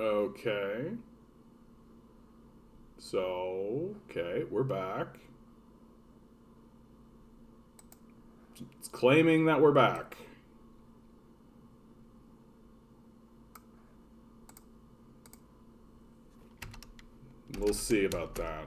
Okay. So, okay, we're back. It's claiming that we're back. We'll see about that.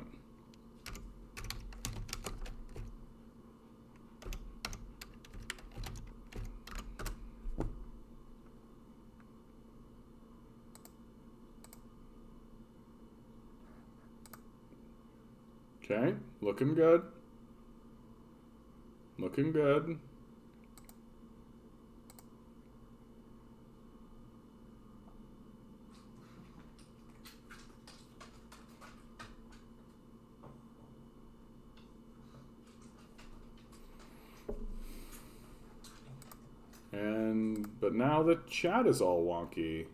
Okay, looking good. Looking good. But now the chat is all wonky.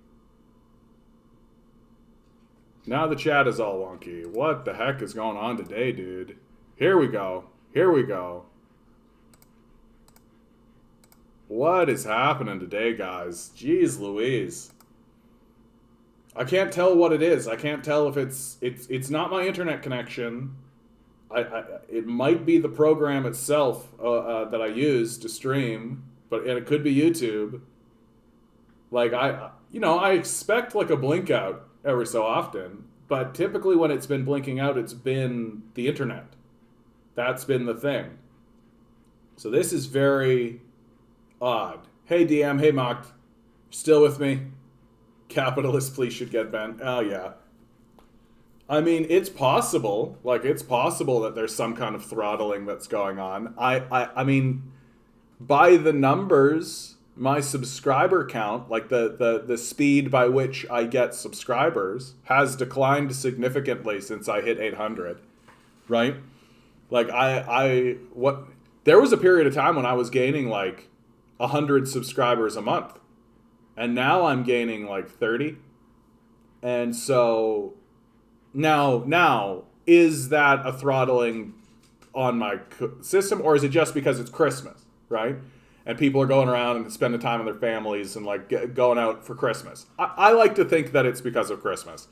Now the chat is all wonky. What the heck is going on today, dude? Here we go. Here we go. What is happening today, guys? Jeez Louise. I can't tell what it is. I can't tell if it's not my internet connection. It might be the program itself that I use to stream, and it could be YouTube. Like I expect like a blink out every so often, but typically when it's been blinking out, it's been the internet. That's been the thing. So this is very odd. Hey DM, hey Mocked, still with me? Capitalist, please should get banned. Oh yeah. I mean, it's possible. Like, it's possible that there's some kind of throttling that's going on. I mean, by the numbers, my subscriber count, like the speed by which I get subscribers, has declined significantly since I hit 800. Right? Like, there was a period of time when I was gaining like 100 subscribers a month, and now I'm gaining like 30. And so now is that a throttling on my system, or is it just because it's Christmas, right? And people are going around and spending time with their families and like going out for Christmas. I like to think that it's because of Christmas.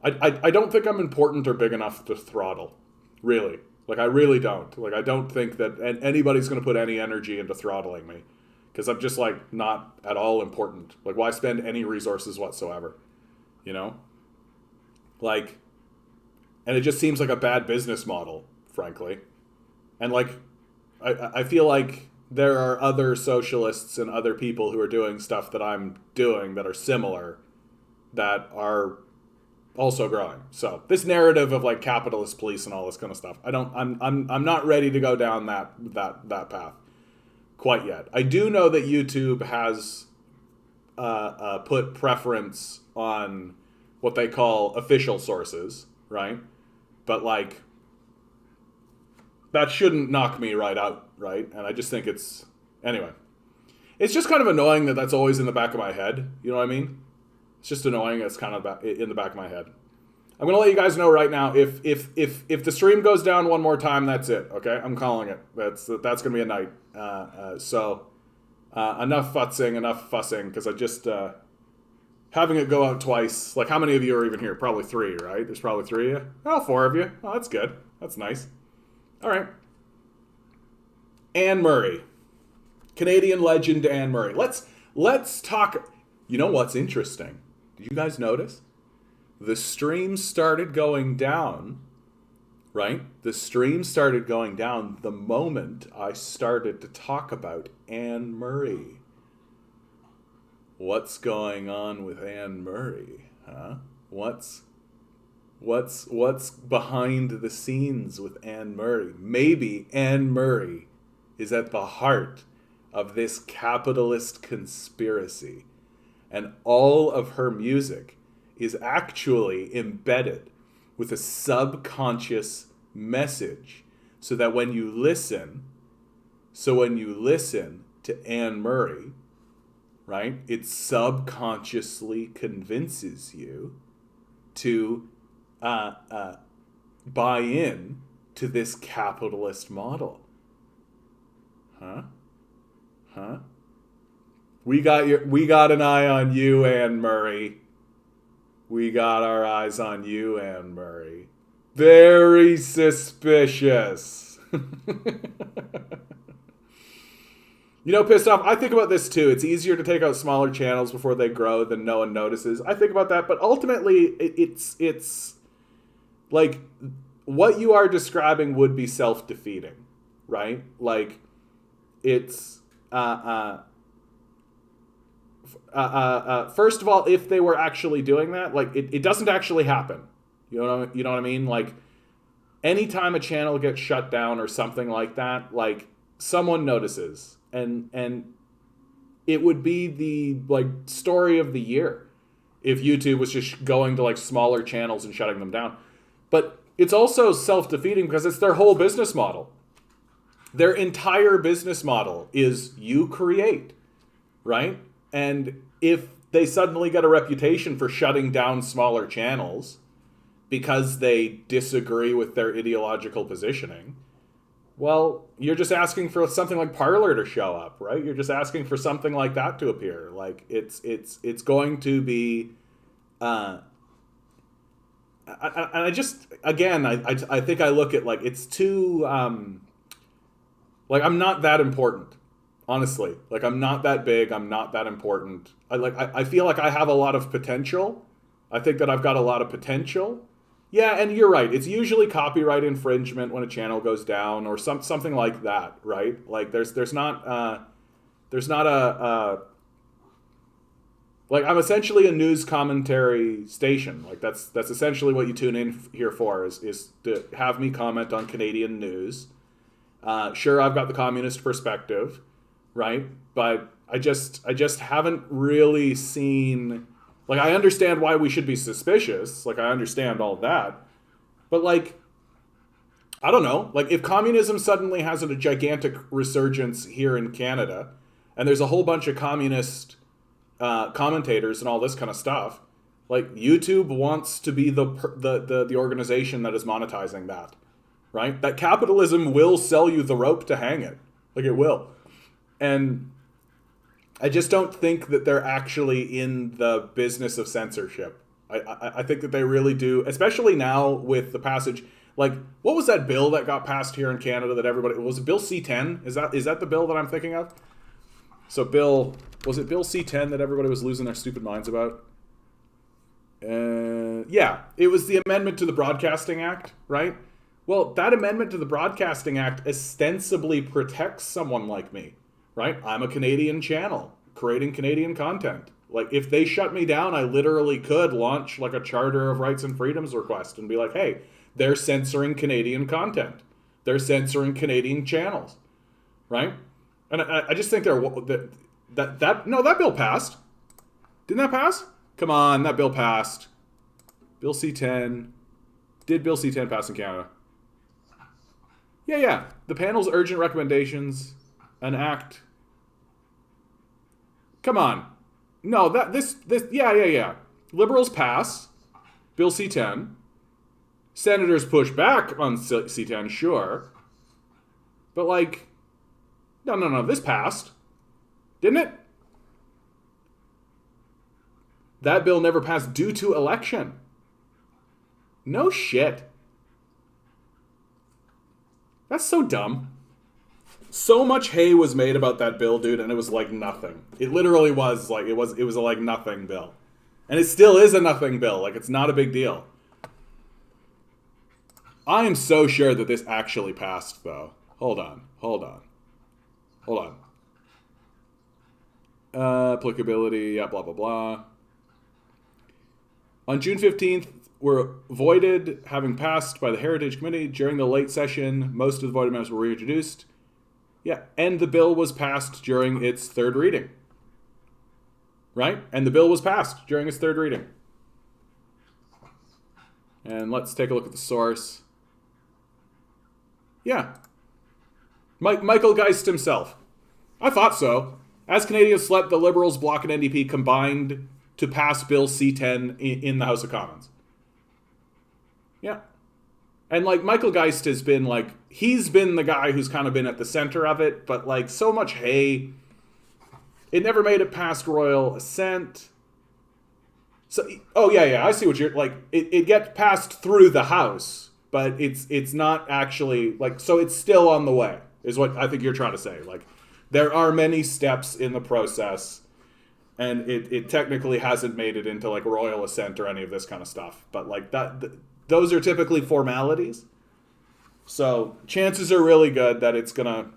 I don't think I'm important or big enough to throttle, really. Like, I really don't. Like, I don't think that anybody's going to put any energy into throttling me, because I'm just like not at all important. Like, why spend any resources whatsoever? You know? Like, and it just seems like a bad business model, frankly. And like, I feel like there are other socialists and other people who are doing stuff that I'm doing that are similar, that are also growing. So this narrative of like capitalist police and all this kind of stuff, I'm not ready to go down that path quite yet. I do know that YouTube has put preference on what they call official sources, right? But like, that shouldn't knock me right out, right? And I just think anyway. It's just kind of annoying that that's always in the back of my head. You know what I mean? It's just annoying. It's kind of in the back of my head. I'm gonna let you guys know right now. If the stream goes down one more time, that's it. Okay, I'm calling it. That's gonna be a night. So enough fussing, because I just having it go out twice. Like, how many of you are even here? Probably 3, right? There's probably 3 of you. Oh, 4 of you. Oh, that's good. That's nice. All right. Anne Murray, Canadian legend Anne Murray. Let's talk. You know what's interesting? Did you guys notice? The stream started going down, right? The stream started going down the moment I started to talk about Anne Murray. What's going on with Anne Murray, huh? What's behind the scenes with Anne Murray? Maybe Anne Murray is at the heart of this capitalist conspiracy, and all of her music is actually embedded with a subconscious message, so when you listen to Anne Murray, right, it subconsciously convinces you to buy in to this capitalist model. Huh? We got an eye on you, Anne Murray. We got our eyes on you, Anne Murray. Very suspicious. You know, pissed off. I think about this too. It's easier to take out smaller channels before they grow than no one notices. I think about that, but ultimately, it's like what you are describing would be self-defeating, right? Like it's first of all, if they were actually doing that, like it doesn't actually happen. You know what I mean? Like anytime a channel gets shut down or something like that, like someone notices. And it would be the like story of the year if YouTube was just going to like smaller channels and shutting them down. But it's also self-defeating because it's their whole business model. Their entire business model is you create, right? And if they suddenly get a reputation for shutting down smaller channels because they disagree with their ideological positioning, well, you're just asking for something like Parler to show up, right? You're just asking for something like that to appear. Like it's going to be. I just again I think I look at like it's too like I'm not that important, honestly. Like I'm not that big. I'm not that important. I feel like I have a lot of potential. I think that I've got a lot of potential. Yeah, and you're right. It's usually copyright infringement when a channel goes down, or something like that, right? Like there's not a like I'm essentially a news commentary station. Like that's essentially what you tune in here for is to have me comment on Canadian news. Sure, I've got the communist perspective, right? But I just haven't really seen. Like, I understand why we should be suspicious. Like, I understand all of that. But, like, I don't know. Like, if communism suddenly has a gigantic resurgence here in Canada, and there's a whole bunch of communist commentators and all this kind of stuff, like, YouTube wants to be the organization that is monetizing that, right? That capitalism will sell you the rope to hang it. Like, it will. And I just don't think that they're actually in the business of censorship. I think that they really do, especially now with the passage. Like, what was that bill that got passed here in Canada that everybody... Was it Bill C-10? Is that the bill that I'm thinking of? So was it Bill C-10 that everybody was losing their stupid minds about? Yeah, it was the amendment to the Broadcasting Act, right? Well, that amendment to the Broadcasting Act ostensibly protects someone like me. Right? I'm a Canadian channel creating Canadian content. Like, if they shut me down, I literally could launch like a Charter of Rights and Freedoms request and be like, hey, they're censoring Canadian content. They're censoring Canadian channels. Right? And I just think that bill passed. Didn't that pass? Come on, that bill passed. Bill C-10. Did Bill C-10 pass in Canada? Yeah. The panel's urgent recommendations, an act. Come on. No, this yeah. Liberals pass Bill C-10. Senators push back on C-10, sure. But like, no, this passed. Didn't it? That bill never passed due to election. No shit. That's so dumb. So much hay was made about that bill, dude, and it was like nothing. It literally was like it was a like nothing bill. And it still is a nothing bill. Like, it's not a big deal. I am so sure that this actually passed, though. Hold on. Applicability, yeah, blah, blah, blah. On June 15th, were voided, having passed by the Heritage Committee. During the late session, most of the voted amendments were reintroduced. Yeah, and the bill was passed during its third reading. Right? And the bill was passed during its third reading. And let's take a look at the source. Yeah. Michael Geist himself. I thought so. As Canadians slept, the Liberals, Bloc, and NDP combined to pass Bill C-10 in the House of Commons. Yeah. And, like, Michael Geist has been, like, he's been the guy who's kind of been at the center of it, but, like, so much hay. It never made it past royal assent. So, oh yeah, I see what you're like. It gets passed through the House, but it's not actually like, so it's still on the way, is what I think you're trying to say. Like, there are many steps in the process, and it technically hasn't made it into like royal assent or any of this kind of stuff. But like those are typically formalities. So chances are really good that it's gonna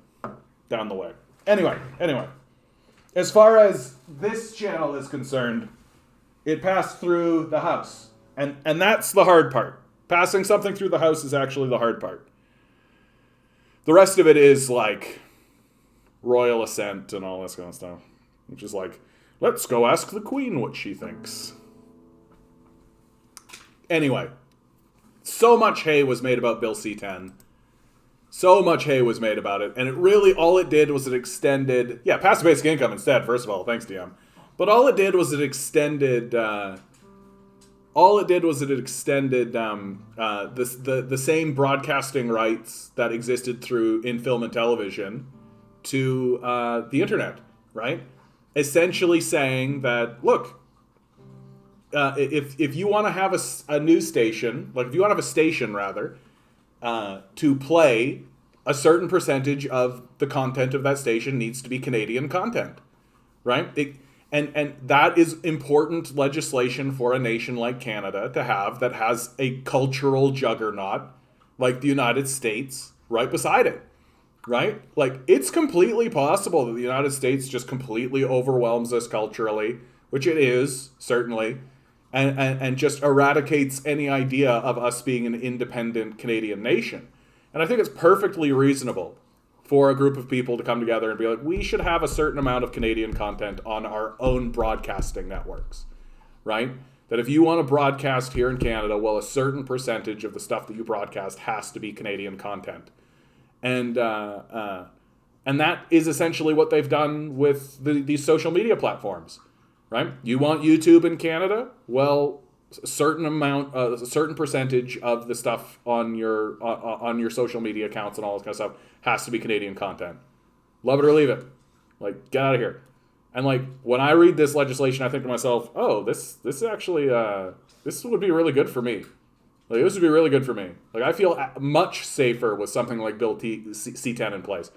down the way. Anyway, as far as this channel is concerned, it passed through the House. And that's the hard part. Passing something through the House is actually the hard part. The rest of it is like royal assent and all this kind of stuff. Which is like, let's go ask the Queen what she thinks. Anyway, so much hay was made about Bill C-10. So much hay was made about it. And it really, all it did was it extended... Yeah, passive basic income instead, first of all. Thanks, DM. But all it did was it extended. The same broadcasting rights that existed in film and television to the internet, right? Essentially saying that, look, if you want to have a news station, like if you want to have a station rather, to play, a certain percentage of the content of that station needs to be Canadian content, right? And that is important legislation for a nation like Canada to have, that has a cultural juggernaut like the United States right beside it, right? Like, it's completely possible that the United States just completely overwhelms us culturally, which it is, certainly, and just eradicates any idea of us being an independent Canadian nation. And I think it's perfectly reasonable for a group of people to come together and be like, we should have a certain amount of Canadian content on our own broadcasting networks, right? That if you want to broadcast here in Canada, well, a certain percentage of the stuff that you broadcast has to be Canadian content. And that is essentially what they've done with these social media platforms, right? You want YouTube in Canada? Well, a certain percentage of the stuff on your social media accounts and all this kind of stuff has to be Canadian content. Love it or leave it. Like, get out of here. And like, when I read this legislation, I think to myself, oh, this actually this would be really good for me. Like, this would be really good for me. Like, I feel much safer with something like Bill C-10 in place.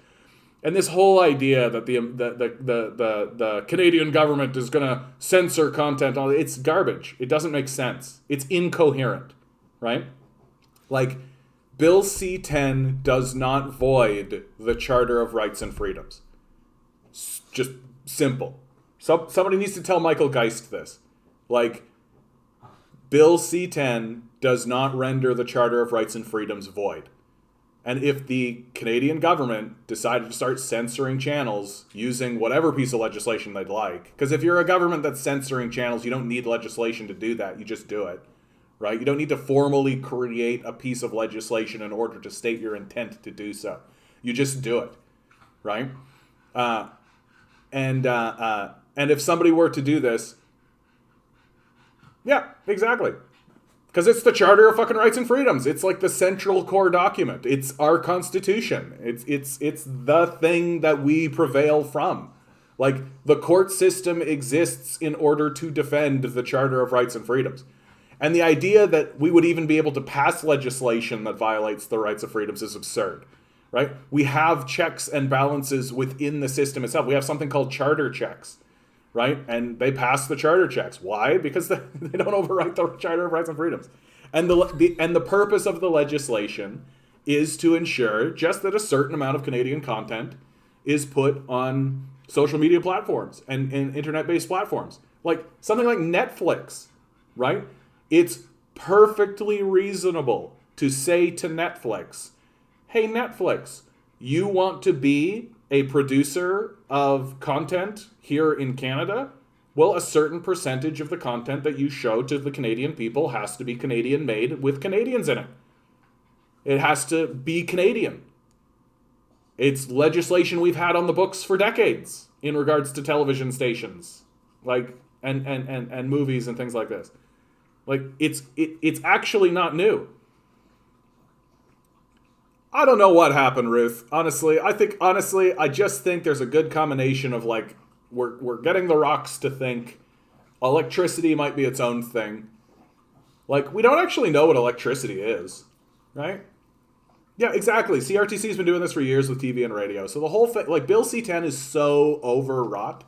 And this whole idea that the Canadian government is going to censor content, it's garbage. It doesn't make sense. It's incoherent, right? Like, Bill C-10 does not void the Charter of Rights and Freedoms. Just simple. Somebody needs to tell Michael Geist this. Like, Bill C-10 does not render the Charter of Rights and Freedoms void. And if the Canadian government decided to start censoring channels using whatever piece of legislation they'd like, because if you're a government that's censoring channels, you don't need legislation to do that. You just do it, right? You don't need to formally create a piece of legislation in order to state your intent to do so. You just do it, right? And if somebody were to do this, yeah, exactly. Because it's the Charter of fucking Rights and Freedoms. It's like the central core document. It's our Constitution. It's the thing that we prevail from. Like, the court system exists in order to defend the Charter of Rights and Freedoms. And the idea that we would even be able to pass legislation that violates the rights and freedoms is absurd, right? We have checks and balances within the system itself. We have something called charter checks, right? And they pass the charter checks. Why? Because they don't overwrite the Charter of Rights and Freedoms. And the purpose of the legislation is to ensure just that a certain amount of Canadian content is put on social media platforms and internet-based platforms. Like something like Netflix, right? It's perfectly reasonable to say to Netflix, hey, Netflix, you want to be a producer of content here in Canada? Well, a certain percentage of the content that you show to the Canadian people has to be Canadian made with Canadians in it. It has to be Canadian. It's legislation we've had on the books for decades in regards to television stations, like and movies and things like this. Like it's actually not new. I don't know what happened, Ruth. Honestly, I just think there's a good combination of like we're getting the rocks to think Electricity might be its own thing. Like, we don't actually know what electricity is, right? Yeah, exactly. CRTC's been doing this for years with TV and radio. So the whole thing, like, Bill C-10 is so overwrought.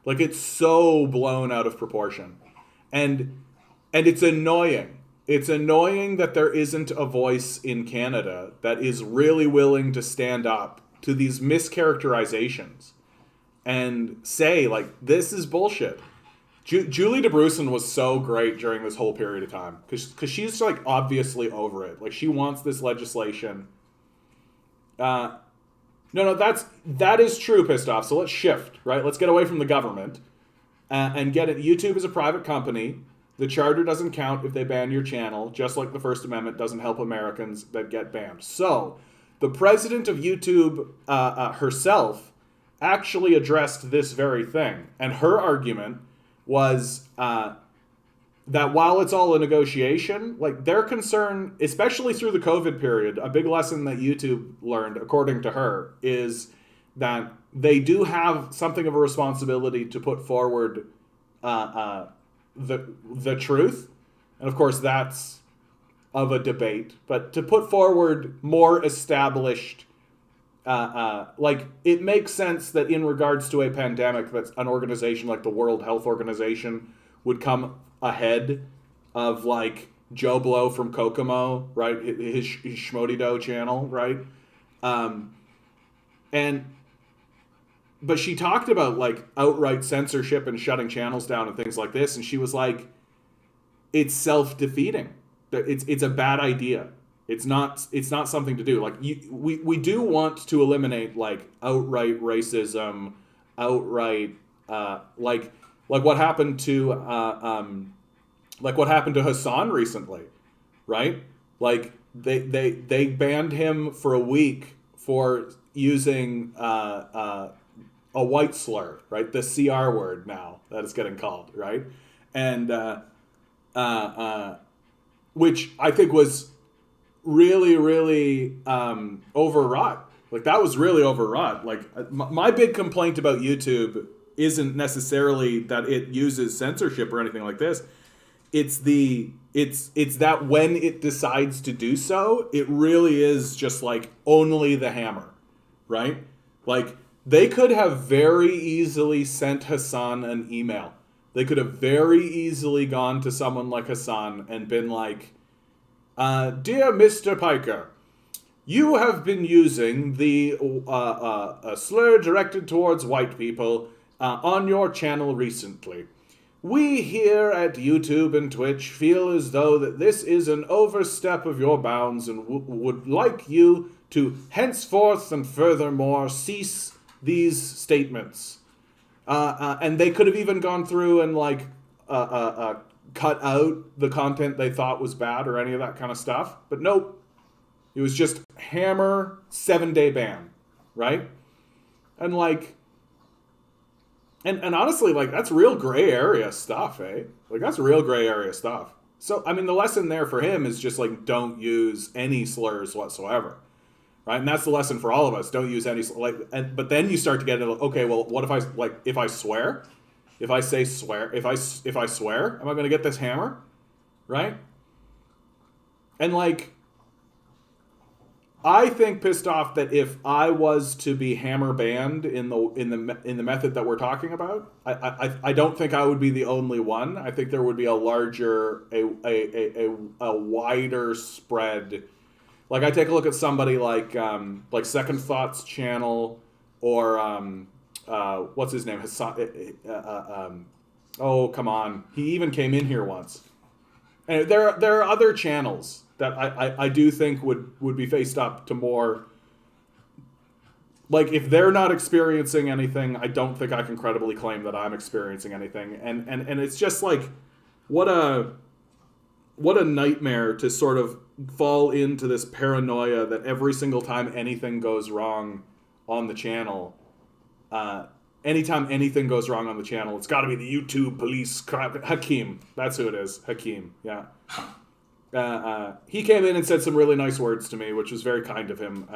Like, it's so blown out of proportion. And it's annoying. It's annoying that there isn't a voice in Canada that is really willing to stand up to these mischaracterizations and say, like, this is bullshit. Julie DeBruson was so great during this whole period of time because she's, like, obviously over it. Like, she wants this legislation. No, that is true, pissed off. So let's shift, right? Let's get away from the government and get it. YouTube is a private company. The charter doesn't count if they ban your channel, just like the First Amendment doesn't help Americans that get banned. So the president of YouTube herself actually addressed this very thing. And her argument was that while it's all a negotiation, like, their concern, especially through the COVID period, a big lesson that YouTube learned, according to her, is that they do have something of a responsibility to put forward the truth. And of course, that's of a debate, but to put forward more established, like, it makes sense that in regards to a pandemic, that an organization like the World Health Organization would come ahead of, like, Joe Blow from Kokomo, right? His Schmodido channel, right? But she talked about, like, outright censorship and shutting channels down and things like this, and she was like, it's self-defeating. It's a bad idea. It's not something to do. Like, we do want to eliminate, like, outright racism, outright like what happened to Hassan recently, right? Like, they banned him for a week for using a white slur, right? The CR word now that it's getting called, right? And which I think was really, really overwrought. Like, that was really overwrought. Like, my big complaint about YouTube isn't necessarily that it uses censorship or anything like this. It's that when it decides to do so, it really is just, like, only the hammer, right? Like, they could have very easily sent Hassan an email. They could have very easily gone to someone like Hassan and been like, dear Mr. Piker, you have been using the slur directed towards white people on your channel recently. We here at YouTube and Twitch feel as though that this is an overstep of your bounds and would like you to henceforth and furthermore cease these statements. And they could have even gone through and, like, cut out the content they thought was bad or any of that kind of stuff. But nope. It was just hammer 7-day ban, right? And, like, and honestly, like, that's real gray area stuff, eh? Like, that's real gray area stuff. So, I mean, the lesson there for him is just, like, don't use any slurs whatsoever, right? And that's the lesson for all of us. Don't use any, but then you start to get into, okay, well, what if I swear? If I say swear, if I swear, am I going to get this hammer? Right? And, like, I think, pissed off, that if I was to be hammer banned in the method that we're talking about, I don't think I would be the only one. I think there would be a larger, a wider spread. Like, I take a look at somebody like Second Thoughts channel, or what's his name? Hassan. Oh, come on. He even came in here once. And there are other channels that I do think would be faced up to more. Like, if they're not experiencing anything, I don't think I can credibly claim that I'm experiencing anything. And it's just like, what a nightmare to sort of fall into this paranoia that every single time anything goes wrong on the channel, anytime anything goes wrong on the channel, it's got to be the YouTube police. Hakeem, that's who it is. Hakeem, yeah. He came in and said some really nice words to me, which was very kind of him.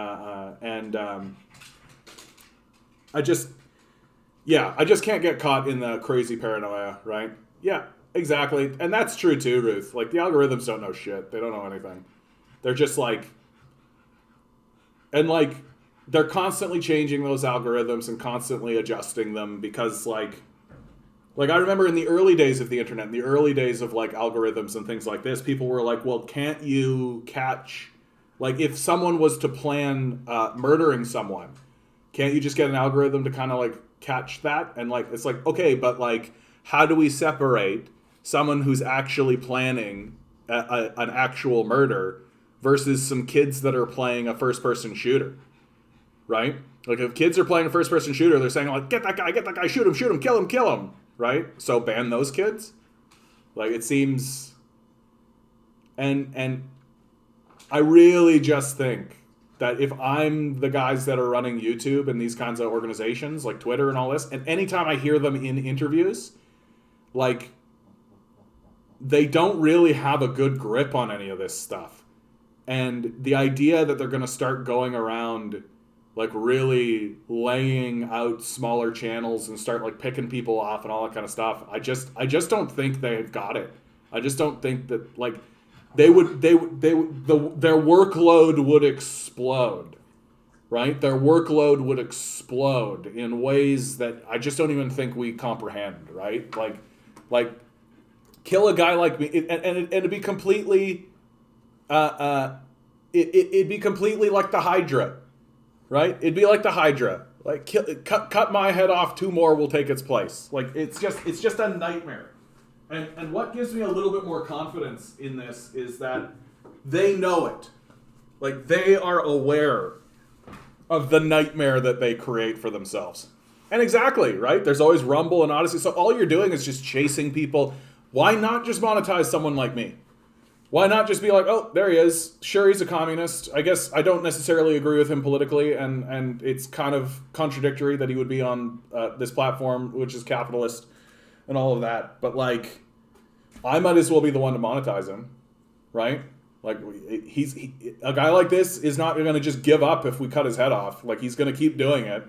I just can't get caught in the crazy paranoia, right? Yeah, exactly. And that's true too, Ruth. Like, the algorithms don't know shit. They don't know anything. They're just like, and like, they're constantly changing those algorithms and constantly adjusting them because, like I remember in the early days of the internet, in the early days of like algorithms and things like this, people were like, well, can't you catch, like, if someone was to plan murdering someone, can't you just get an algorithm to kind of like catch that? And like, it's like, okay, but like, how do we separate someone who's actually planning an actual murder versus some kids that are playing a first person shooter, right? Like, if kids are playing a first person shooter, they're saying like, get that guy, shoot him, kill him, right? So ban those kids. Like, it seems, and I really just think that if I'm the guys that are running YouTube and these kinds of organizations like Twitter and all this, and anytime I hear them in interviews, like, they don't really have a good grip on any of this stuff. And the idea that they're going to start going around like really laying out smaller channels and start like picking people off and all that kind of stuff, I just don't think they've got it. I just don't think that, like, their workload would explode, right? Their workload would explode in ways that I just don't even think we comprehend, right? Like kill a guy like me, and it'd be completely, it'd be completely like the Hydra, right? It'd be like the Hydra. Like, cut my head off, two more will take its place. Like, it's just a nightmare. And what gives me a little bit more confidence in this is that they know it. Like, they are aware of the nightmare that they create for themselves. And exactly, right? There's always Rumble and Odyssey. So all you're doing is just chasing people. Why not just monetize someone like me? Why not just be like, oh, there he is. Sure, he's a communist. I guess I don't necessarily agree with him politically, and it's kind of contradictory that he would be on this platform, which is capitalist and all of that. But, like, I might as well be the one to monetize him, right? Like, a guy like this is not going to just give up if we cut his head off. Like, he's going to keep doing it.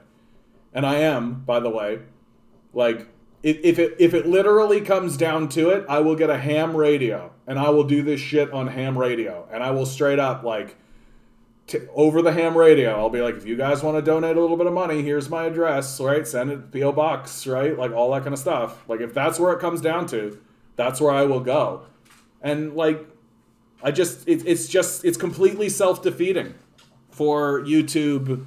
And I am, by the way. Like, if it literally comes down to it, I will get a ham radio, and I will do this shit on ham radio, and I will straight up, like, over the ham radio, I'll be like, if you guys want to donate a little bit of money, here's my address, right? Send it P.O. Box, right? Like, all that kind of stuff. Like, if that's where it comes down to, that's where I will go. And, like, it's completely self-defeating for YouTube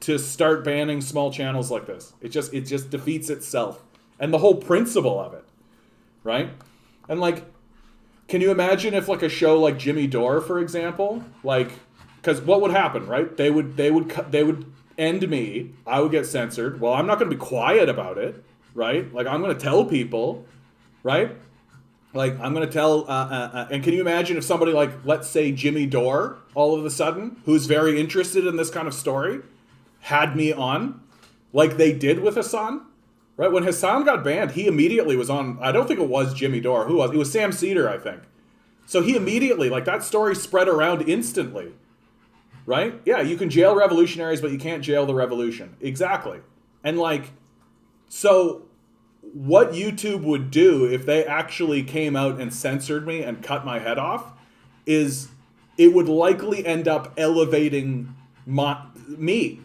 to start banning small channels like this. It just defeats itself. And the whole principle of it, right? And, like, can you imagine if, like, a show like Jimmy Dore, for example, like, because what would happen, right? They would end me. I would get censored. Well, I'm not going to be quiet about it, right? Like, I'm going to tell people, right? Like, I'm going to tell, and can you imagine if somebody like, let's say Jimmy Dore, all of a sudden, who's very interested in this kind of story, had me on, like they did with Hassan, right? When Hassan got banned, he immediately was on, I don't think it was Jimmy Dore. Who was? It was Sam Cedar, I think. So he immediately, like, that story spread around instantly, right? Yeah, you can jail revolutionaries, but you can't jail the revolution. Exactly. And, like, so what YouTube would do if they actually came out and censored me and cut my head off is it would likely end up elevating me.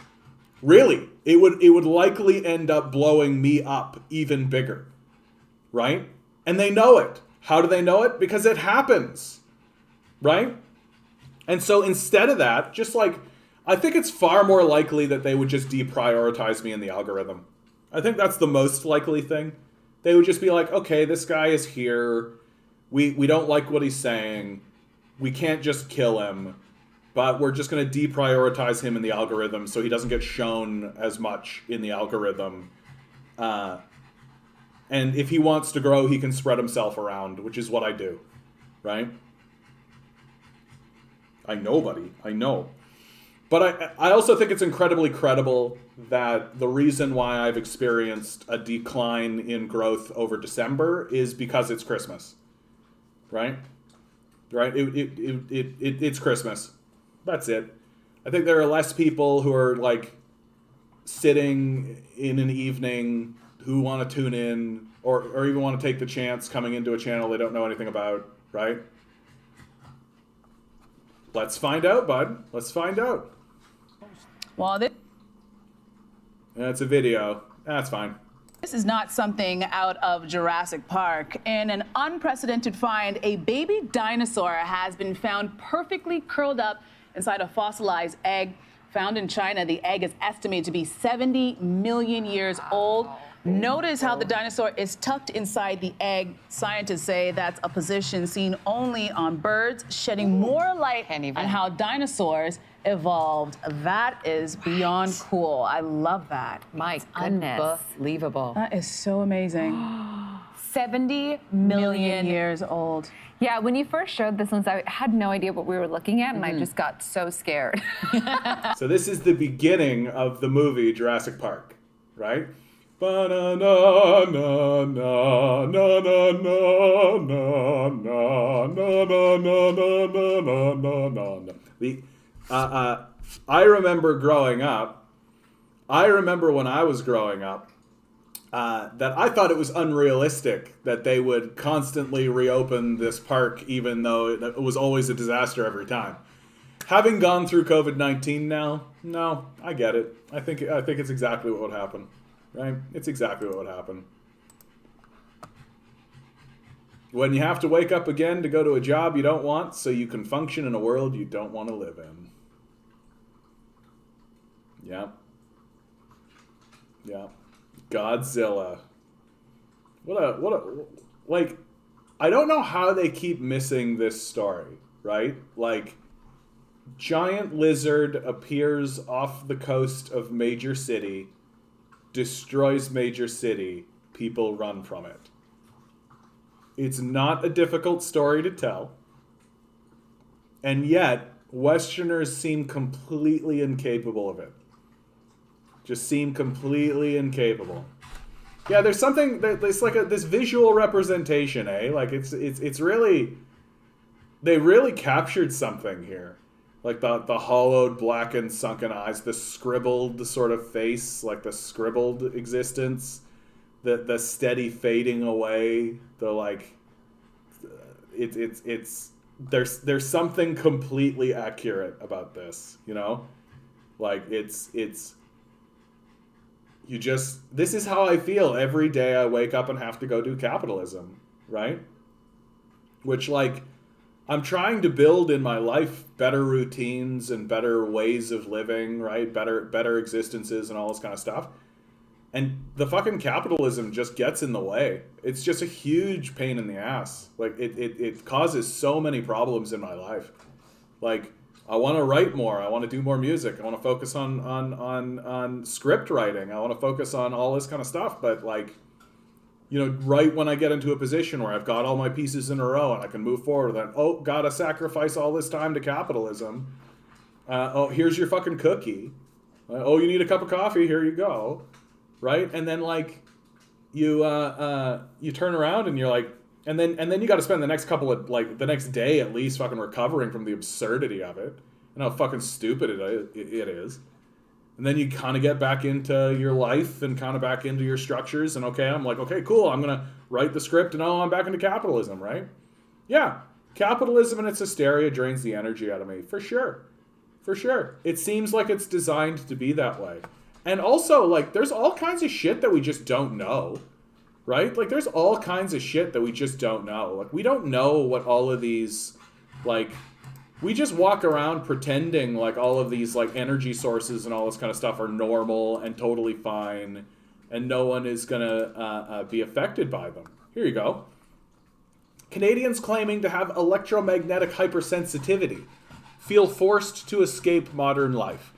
Really. It would likely end up blowing me up even bigger. Right? And they know it. How do they know it? Because it happens. Right? And so instead of that, just like, I think it's far more likely that they would just deprioritize me in the algorithm. I think that's the most likely thing. They would just be like, okay, this guy is here. We don't like what he's saying. We can't just kill him. But we're just going to deprioritize him in the algorithm so he doesn't get shown as much in the algorithm. And if he wants to grow, he can spread himself around, which is what I do. Right? I know. But I also think it's incredibly credible that the reason why I've experienced a decline in growth over December is because it's Christmas. Right? Right? It's Christmas. That's it. I think there are less people who are, like, sitting in an evening who want to tune in or even want to take the chance coming into a channel they don't know anything about, right? Let's find out, bud. Let's find out. Well, That's a video. That's fine. this is not something out of Jurassic Park. In an unprecedented find, a baby dinosaur has been found perfectly curled up inside a fossilized egg found in China. The egg is estimated to be 70 million years old. Notice how the dinosaur is tucked inside the egg. Scientists say that's a position seen only on birds, shedding more light on how dinosaurs evolved. That is beyond cool. I love that. My goodness. Unbelievable. That is so amazing. 70 Million years old. Yeah, when you first showed this one, I had no idea what we were looking at, and I just got so scared. So this is the beginning of the movie Jurassic Park, right? The I remember growing up. I remember when I was growing up that I thought it was unrealistic that they would constantly reopen this park, even though it was always a disaster every time. Having gone through COVID-19 now, no, I get it. I think it's exactly what would happen. Right? It's exactly what would happen. When you have to wake up again to go to a job you don't want so you can function in a world you don't want to live in. Yeah. Yeah. Godzilla. Like, I don't know how they keep missing this story, right? Like, giant lizard appears off the coast of major city, destroys major city, people run from it. It's not a difficult story to tell. And yet, Westerners seem completely incapable of it. Just seem completely incapable. Yeah, there's something, there's like this visual representation, eh? Like, it's really, they really captured something here. Like the hollowed, blackened, sunken eyes, the scribbled sort of face, like the scribbled existence, the steady fading away, the like, there's something completely accurate about this, you know? Like this is how I feel every day I wake up and have to go do capitalism, right? Which, like, I'm trying to build in my life better routines and better ways of living, right? Better existences and all this kind of stuff. And the fucking capitalism just gets in the way. It's just a huge pain in the ass. Like, it causes so many problems in my life. Like, I want to write more. I want to do more music. I want to focus on script writing. I want to focus on all this kind of stuff. But, like, you know, right when I get into a position where I've got all my pieces in a row and I can move forward, then, oh, gotta sacrifice all this time to capitalism. Oh, here's your fucking cookie. Oh, you need a cup of coffee? Here you go. Right? And then, like, you turn around and you're like, and then you got to spend the next couple of, like, the next day at least fucking recovering from the absurdity of it and how fucking stupid it is. And then you kind of get back into your life and kind of back into your structures. And okay, I'm like, okay, cool. I'm going to write the script and oh, I'm back into capitalism, right? Yeah. Capitalism and its hysteria drains the energy out of me. For sure. For sure. It seems like it's designed to be that way. And also, like, there's all kinds of shit that we just don't know, right? Like, there's all kinds of shit that we just don't know. Like, we don't know what all of these, like, we just walk around pretending like all of these, like, energy sources and all this kind of stuff are normal and totally fine, and no one is gonna be affected by them. Here you go. Canadians claiming to have electromagnetic hypersensitivity feel forced to escape modern life.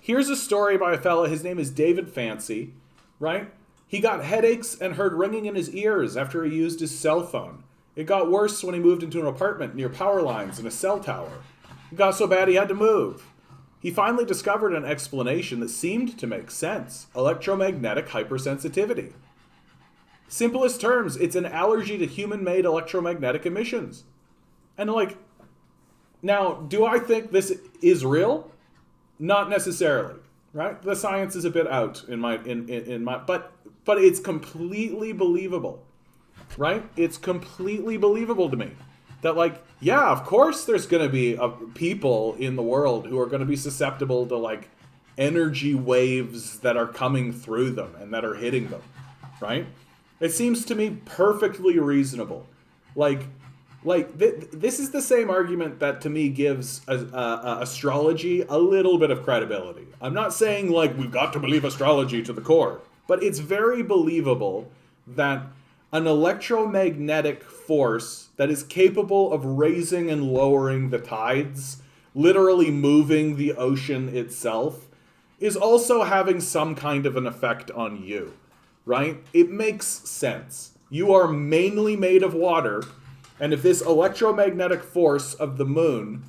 Here's a story by a fella, his name is David Fancy, right? He got headaches and heard ringing in his ears after he used his cell phone. It got worse when he moved into an apartment near power lines and a cell tower. It got so bad he had to move. He finally discovered an explanation that seemed to make sense. Electromagnetic hypersensitivity. Simplest terms, it's an allergy to human-made electromagnetic emissions. And, like, now, do I think this is real? Not necessarily, right? The science is a bit out in my but but it's completely believable, right? It's completely believable to me that, like, yeah, of course there's going to be people in the world who are going to be susceptible to, like, energy waves that are coming through them and that are hitting them, right? It seems to me perfectly reasonable. This is the same argument that to me gives astrology a little bit of credibility. I'm not saying, like, we've got to believe astrology to the core, but it's very believable that an electromagnetic force that is capable of raising and lowering the tides, literally moving the ocean itself, is also having some kind of an effect on you, right? It makes sense. You are mainly made of water, and if this electromagnetic force of the moon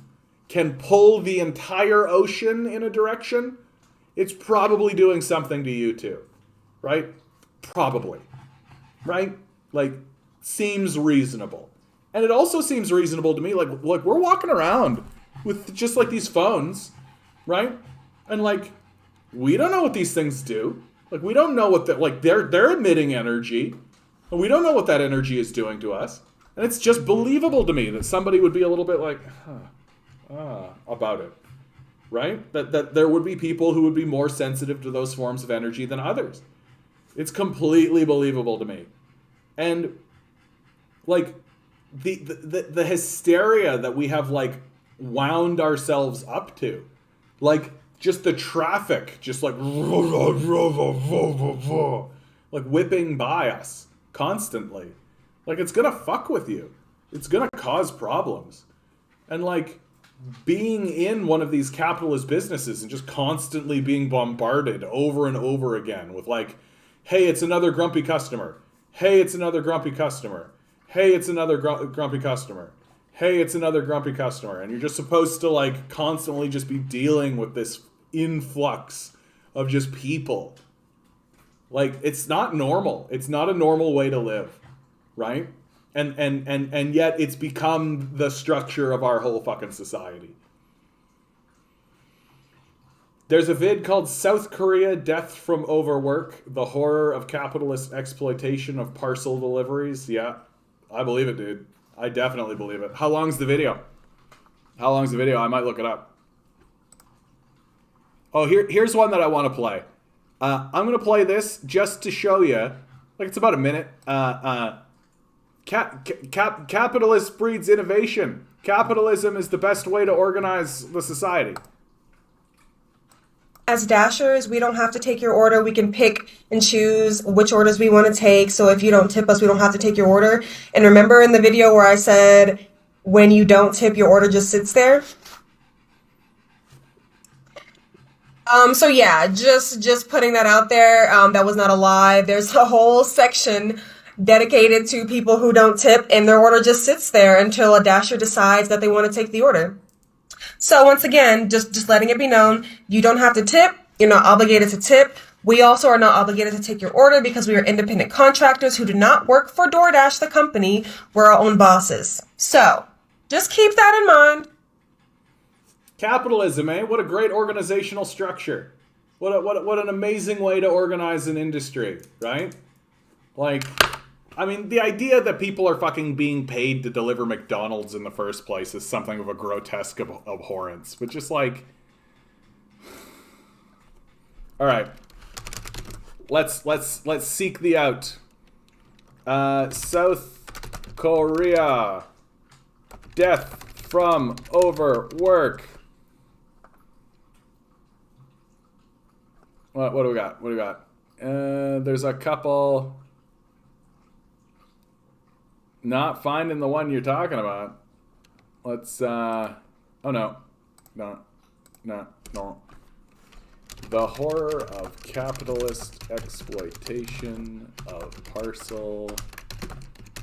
can pull the entire ocean in a direction, it's probably doing something to you too, right? Probably, right? Like, seems reasonable. And it also seems reasonable to me, like we're walking around with just, like, these phones, right? And, like, we don't know what these things do. Like, we don't know what they're emitting energy, and we don't know what that energy is doing to us. And it's just believable to me that somebody would be a little bit like, about it, right? That there would be people who would be more sensitive to those forms of energy than others. It's completely believable to me. And, like, the hysteria that we have, like, wound ourselves up to, like, just the traffic, just like whipping by us constantly. Like, it's gonna fuck with you. It's gonna cause problems. And, like, being in one of these capitalist businesses and just constantly being bombarded over and over again with, like, hey, it's another grumpy customer. Hey, it's another grumpy customer. Hey, it's another grumpy customer. Hey, it's another grumpy customer. And you're just supposed to, like, constantly just be dealing with this influx of just people. Like, it's not normal. It's not a normal way to live. Right? And yet it's become the structure of our whole fucking society. There's a vid called South Korea Death from Overwork, the horror of capitalist exploitation of parcel deliveries. Yeah, I believe it, dude. I definitely believe it. How long's the video? I might look it up. Oh, here's one that I want to play. I'm going to play this just to show you. Like, it's about a minute. Capitalist breeds innovation. Capitalism is the best way to organize the society. As Dashers, we don't have to take your order. We can pick and choose which orders we want to take. So if you don't tip us, we don't have to take your order. And remember in the video where I said, when you don't tip, your order just sits there? So yeah, just putting that out there. That was not a lie. There's a whole section dedicated to people who don't tip, and their order just sits there until a Dasher decides that they want to take the order. So once again, just letting it be known, you don't have to tip. You're not obligated to tip. We also are not obligated to take your order because we are independent contractors who do not work for DoorDash, the company. We're our own bosses. So just keep that in mind. Capitalism, eh? What a great organizational structure. What an amazing way to organize an industry, right? Like, I mean, the idea that people are fucking being paid to deliver McDonald's in the first place is something of a grotesque abhorrence. But just, like, all right, let's seek the out. South Korea, death from overwork. What do we got? There's a couple. Not finding the one you're talking about. Let's, oh no. No. The horror of capitalist exploitation of parcel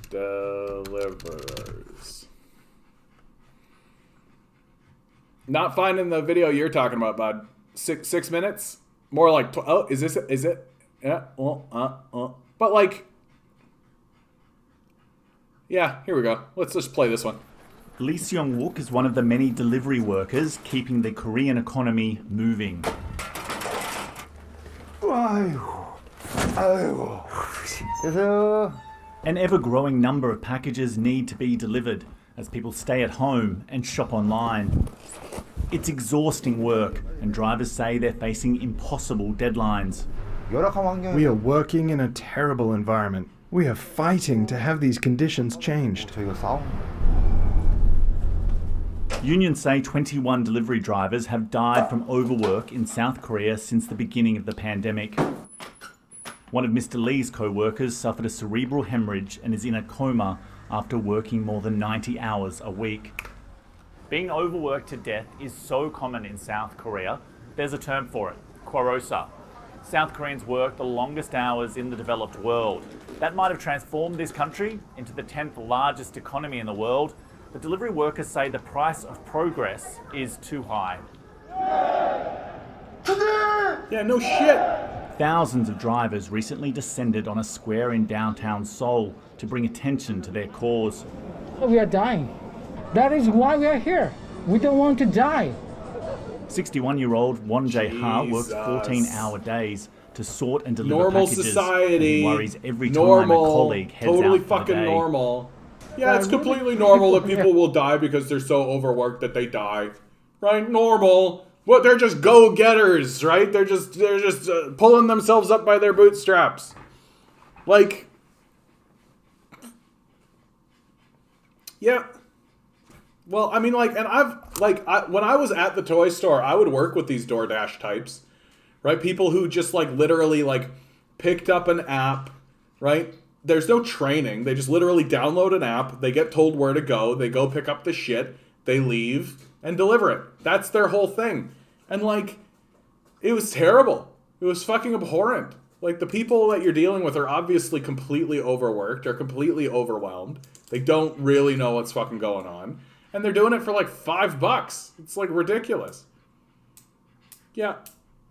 deliverers. Not finding the video you're talking about, bud. 6 minutes? More like, oh, is it? Yeah, but like, yeah, here we go. Let's just play this one. Lee Seong-wook is one of the many delivery workers keeping the Korean economy moving. 아이고. 그래서 An ever-growing number of packages need to be delivered as people stay at home and shop online. It's exhausting work, and drivers say they're facing impossible deadlines. 열악한 환경에 We are working in a terrible environment. We are fighting to have these conditions changed. 저희가 싸움. Unions say 21 delivery drivers have died from overwork in South Korea since the beginning of the pandemic. One of Mr. Lee's co-workers suffered a cerebral hemorrhage and is in a coma after working more than 90 hours a week. Being overworked to death is so common in South Korea, there's a term for it, kwarosa. South Koreans work the longest hours in the developed world. That might have transformed this country into the 10th largest economy in the world, but delivery workers say the price of progress is too high. Yeah, no shit. Thousands of drivers recently descended on a square in downtown Seoul to bring attention to their cause. We are dying. That is why we are here. We don't want to die. 61-year-old Won Jae-ha works Jesus. 14-hour days to sort and deliver Normal packages. society. And he worries every time Normal. a colleague heads Totally out for fucking the day. normal. Yeah, it's completely normal that people will die because they're so overworked that they die. Right? Normal. What? They're just go-getters, right? They're just pulling themselves up by their bootstraps. Like, yeah. Well, I mean, like, and when I was at the toy store, I would work with these DoorDash types, right? People who just, like, literally, like, picked up an app, right? There's no training. They just literally download an app. They get told where to go. They go pick up the shit. They leave and deliver it. That's their whole thing. And, like, it was terrible. It was fucking abhorrent. Like, the people that you're dealing with are obviously completely overworked or completely overwhelmed. They don't really know what's fucking going on. And they're doing it for, like, $5. It's, like, ridiculous. Yeah.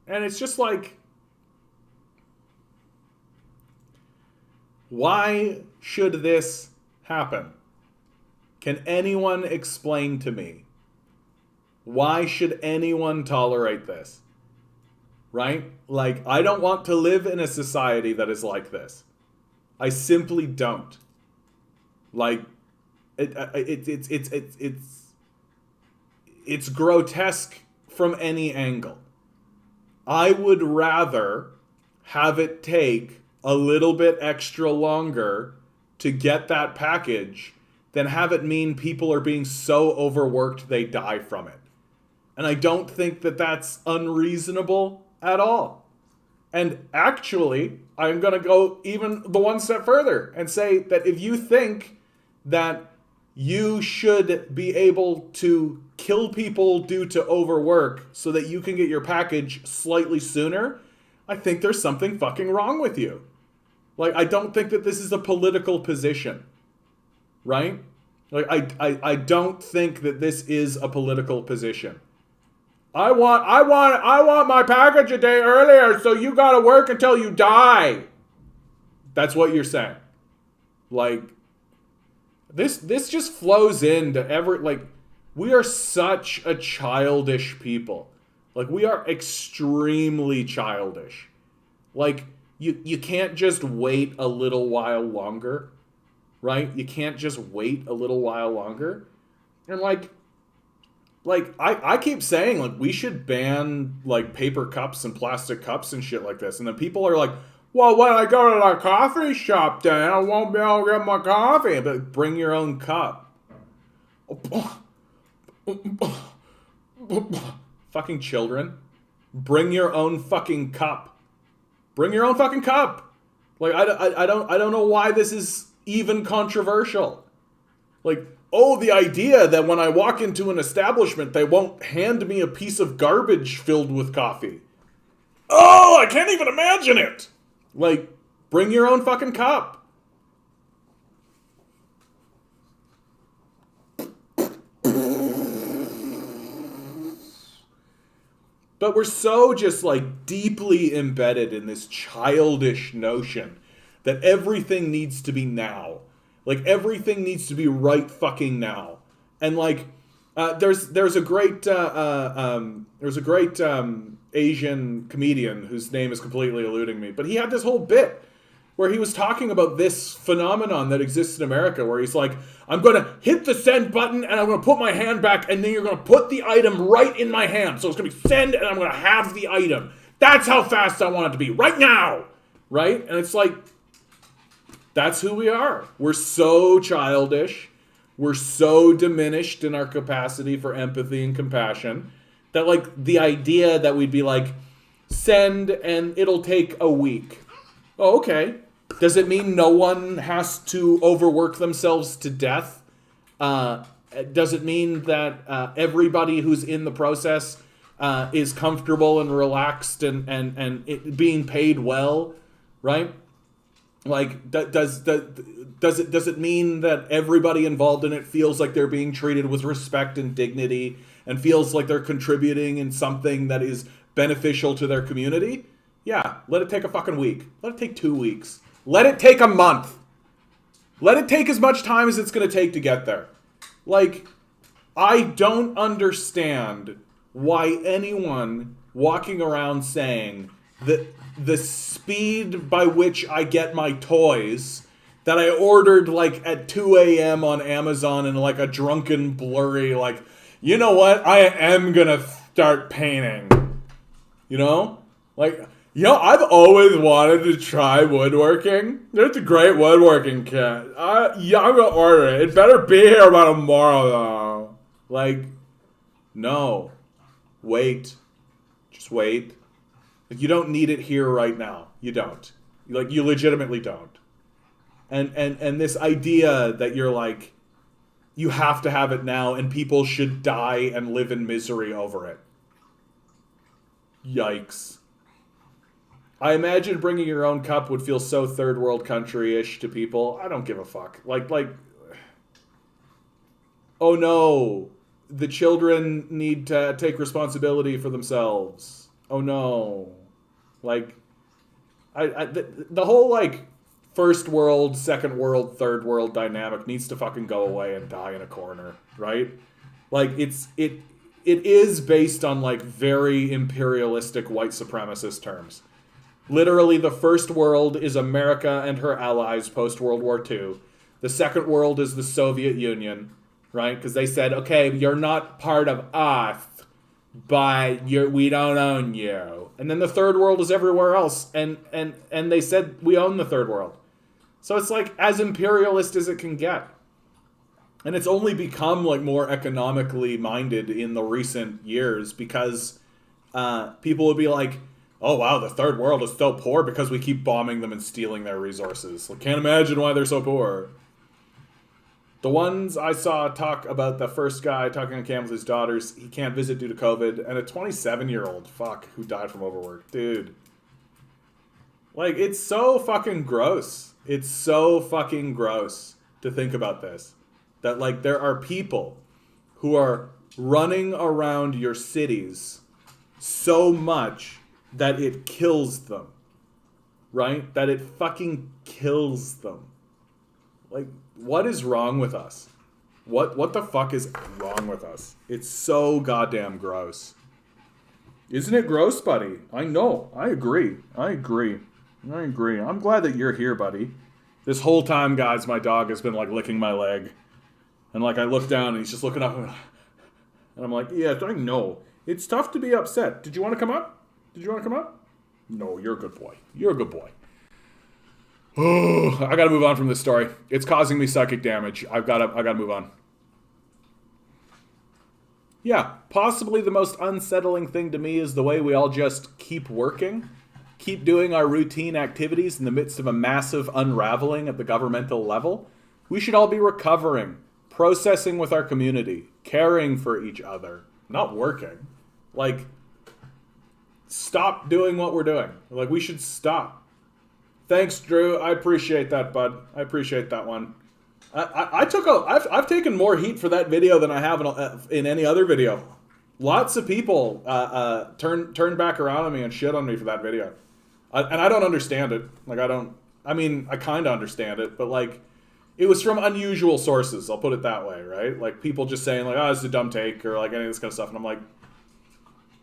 And it's just, like, why should this happen? Can anyone explain to me? Why should anyone tolerate this? Right? Like, I don't want to live in a society that is like this. I simply don't. Like, it's grotesque from any angle. I would rather have it take a little bit extra longer to get that package than have it mean people are being so overworked they die from it. And I don't think that that's unreasonable at all. And actually, I'm going to go even the one step further and say that if you think that you should be able to kill people due to overwork so that you can get your package slightly sooner, I think there's something fucking wrong with you. Like, I don't think that this is a political position, right? Like, I don't think that this is a political position. I want my package a day earlier, so you gotta work until you die. That's what you're saying. Like, this just flows into we are such a childish people. Like, we are extremely childish. Like, you can't just wait a little while longer, right? You can't just wait a little while longer. And like I keep saying, like, we should ban, like, paper cups and plastic cups and shit like this. And then people are like, well, when I go to the coffee shop, then I won't be able to get my coffee. But bring your own cup. Fucking children. Bring your own fucking cup. Bring your own fucking cup. Like, I don't know why this is even controversial. Like, oh, the idea that when I walk into an establishment, they won't hand me a piece of garbage filled with coffee. Oh, I can't even imagine it. Like, bring your own fucking cup. But we're so just, like, deeply embedded in this childish notion that everything needs to be now. Like, everything needs to be right fucking now. And, like, There's a great Asian comedian whose name is completely eluding me, but he had this whole bit where he was talking about this phenomenon that exists in America, where he's like, I'm going to hit the send button and I'm going to put my hand back, and then you're going to put the item right in my hand. So it's going to be send, and I'm going to have the item. That's how fast I want it to be right now. Right? And it's like, that's who we are. We're so childish. We're so diminished in our capacity for empathy and compassion that, like, the idea that we'd be like, send and it'll take a week. Oh, okay. Does it mean no one has to overwork themselves to death? Does it mean that everybody who's in the process is comfortable and relaxed and being paid well, right? Like, does it mean that everybody involved in it feels like they're being treated with respect and dignity and feels like they're contributing in something that is beneficial to their community? Yeah, let it take a fucking week. Let it take 2 weeks. Let it take a month. Let it take as much time as it's going to take to get there. Like, I don't understand why anyone walking around saying that the speed by which I get my toys that I ordered like at 2 a.m. on Amazon in like a drunken blurry, like, you know what? I am going to start painting. You know? Like, you know, I've always wanted to try woodworking. There's a great woodworking kit. Yeah, I'm going to order it. It better be here by tomorrow, though. Like, no. Wait. Just wait. Like, you don't need it here right now. You don't. Like, you legitimately don't. And this idea that you're like, you have to have it now and people should die and live in misery over it. Yikes. I imagine bringing your own cup would feel so third world country-ish to people. I don't give a fuck. Like, oh no, the children need to take responsibility for themselves. Oh no. Like, the whole, like, first world, second world, third world dynamic needs to fucking go away and die in a corner, right? Like, it is based on, like, very imperialistic white supremacist terms. Literally, the first world is America and her allies post-World War II. The second world is the Soviet Union, right? Because they said, okay, you're not part of us, but we don't own you. And then the third world is everywhere else, and they said we own the third world. So it's like as imperialist as it can get. And it's only become like more economically minded in the recent years because people would be like, oh wow, the third world is so poor because we keep bombing them and stealing their resources. Like, can't imagine why they're so poor. The ones I saw talk about the first guy talking on camp with his daughters, he can't visit due to COVID, and a 27-year-old, who died from overwork. Dude. Like, it's so fucking gross. It's so fucking gross to think about this. That, like, there are people who are running around your cities so much that it kills them. Right? That it fucking kills them. Like, what is wrong with us? What the fuck is wrong with us? It's so goddamn gross. Isn't it gross, buddy? I know. I agree. I'm glad that you're here, buddy. This whole time, guys, my dog has been, like, licking my leg. And, like, I look down and he's just looking up. And I'm like, yeah, I know. It's tough to be upset. Did you want to come up? No, you're a good boy. Oh, I gotta move on from this story. It's causing me psychic damage. I gotta move on. Yeah, possibly the most unsettling thing to me is the way we all just keep working, keep doing our routine activities in the midst of a massive unraveling at the governmental level. We should all be recovering, processing with our community, caring for each other, not working. Like, stop doing what we're doing. Like, we should stop. Thanks, Drew. I appreciate that, bud. I appreciate that one. I've taken more heat for that video than I have in any other video. Lots of people turned back around on me and shit on me for that video. And I don't understand it. Like, I kind of understand it, but, like, it was from unusual sources. I'll put it that way, right? Like people just saying like, "Oh, this is a dumb take," or like any of this kind of stuff, and I'm like,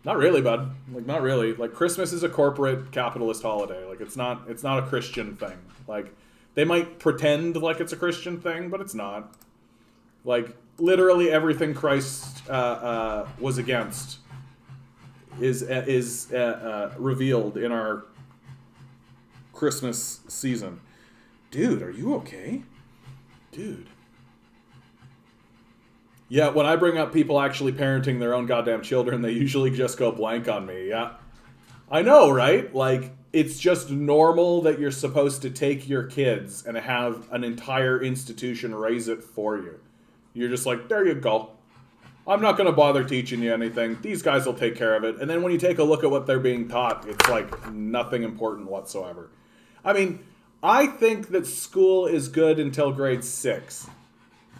not really, bud. Like not really. Like Christmas is a corporate capitalist holiday. Like it's not a Christian thing. Like they might pretend like it's a Christian thing, but it's not. Like literally everything Christ was against is revealed in our Christmas season. Dude, are you okay? Dude. Yeah, when I bring up people actually parenting their own goddamn children, they usually just go blank on me. Yeah. I know, right? Like, it's just normal that you're supposed to take your kids and have an entire institution raise it for you. You're just like, there you go. I'm not going to bother teaching you anything. These guys will take care of it. And then when you take a look at what they're being taught, it's like nothing important whatsoever. I mean, I think that school is good until grade 6.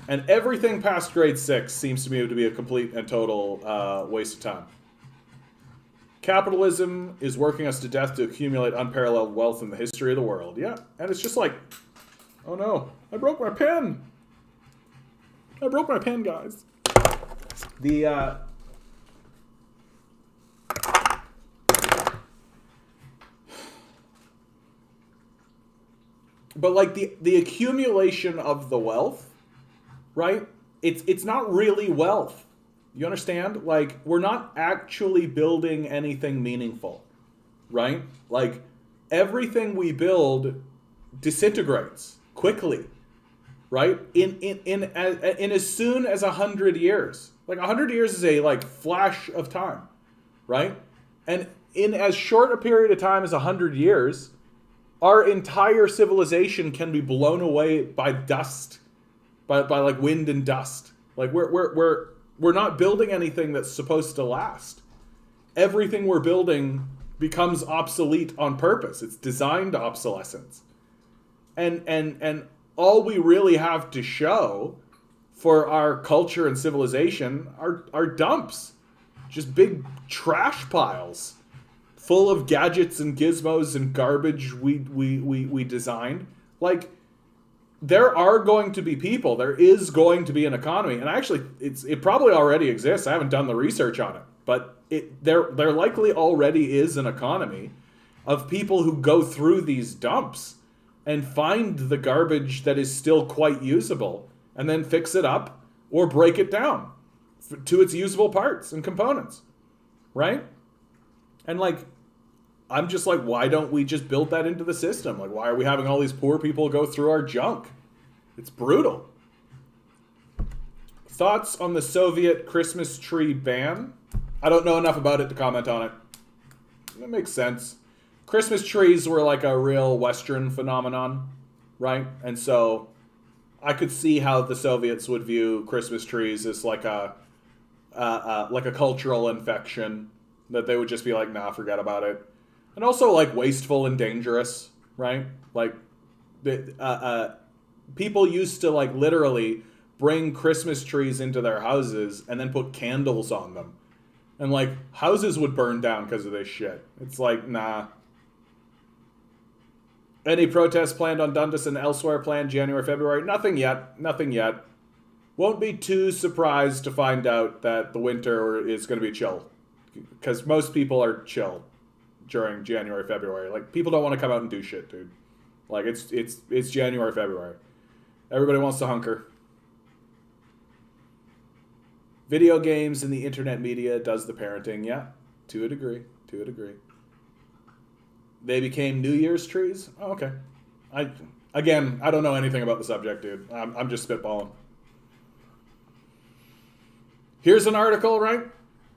And everything past grade 6 seems to me to be a complete and total waste of time. Capitalism is working us to death to accumulate unparalleled wealth in the history of the world. Yeah, and it's just like, oh no, I broke my pen. I broke my pen, guys. But like the accumulation of the wealth, right? It's not really wealth. You understand? Like we're not actually building anything meaningful, right? Like everything we build disintegrates quickly, right? In as soon as 100 years. Like 100 years is a like flash of time, right? And in as short a period of time as 100 years, our entire civilization can be blown away by dust, by like wind and dust. Like we're not building anything that's supposed to last. Everything we're building becomes obsolete on purpose. It's designed obsolescence. And all we really have to show for our culture and civilization are dumps. Just big trash piles full of gadgets and gizmos and garbage we designed. Like, there are going to be people. There is going to be an economy. And actually, it probably already exists. I haven't done the research on it. But there likely already is an economy of people who go through these dumps and find the garbage that is still quite usable and then fix it up or break it down to its usable parts and components, right? And like, I'm just like, why don't we just build that into the system? Like, why are we having all these poor people go through our junk? It's brutal. Thoughts on the Soviet Christmas tree ban? I don't know enough about it to comment on it. That makes sense. Christmas trees were like a real Western phenomenon, right? And so I could see how the Soviets would view Christmas trees as like a cultural infection, that they would just be like, nah, forget about it. And also like wasteful and dangerous, right? Like people used to like literally bring Christmas trees into their houses and then put candles on them. And like houses would burn down because of this shit. It's like, nah. Any protests planned on Dundas and elsewhere planned January, February? Nothing yet. Nothing yet. Won't be too surprised to find out that the winter is going to be chill. Because most people are chill during January, February. Like, people don't want to come out and do shit, dude. Like, it's January, February. Everybody wants to hunker. Video games and the internet media does the parenting. Yeah, to a degree. To a degree. They became New Year's trees? Oh, okay. I don't know anything about the subject, dude. I'm just spitballing. Here's an article, right?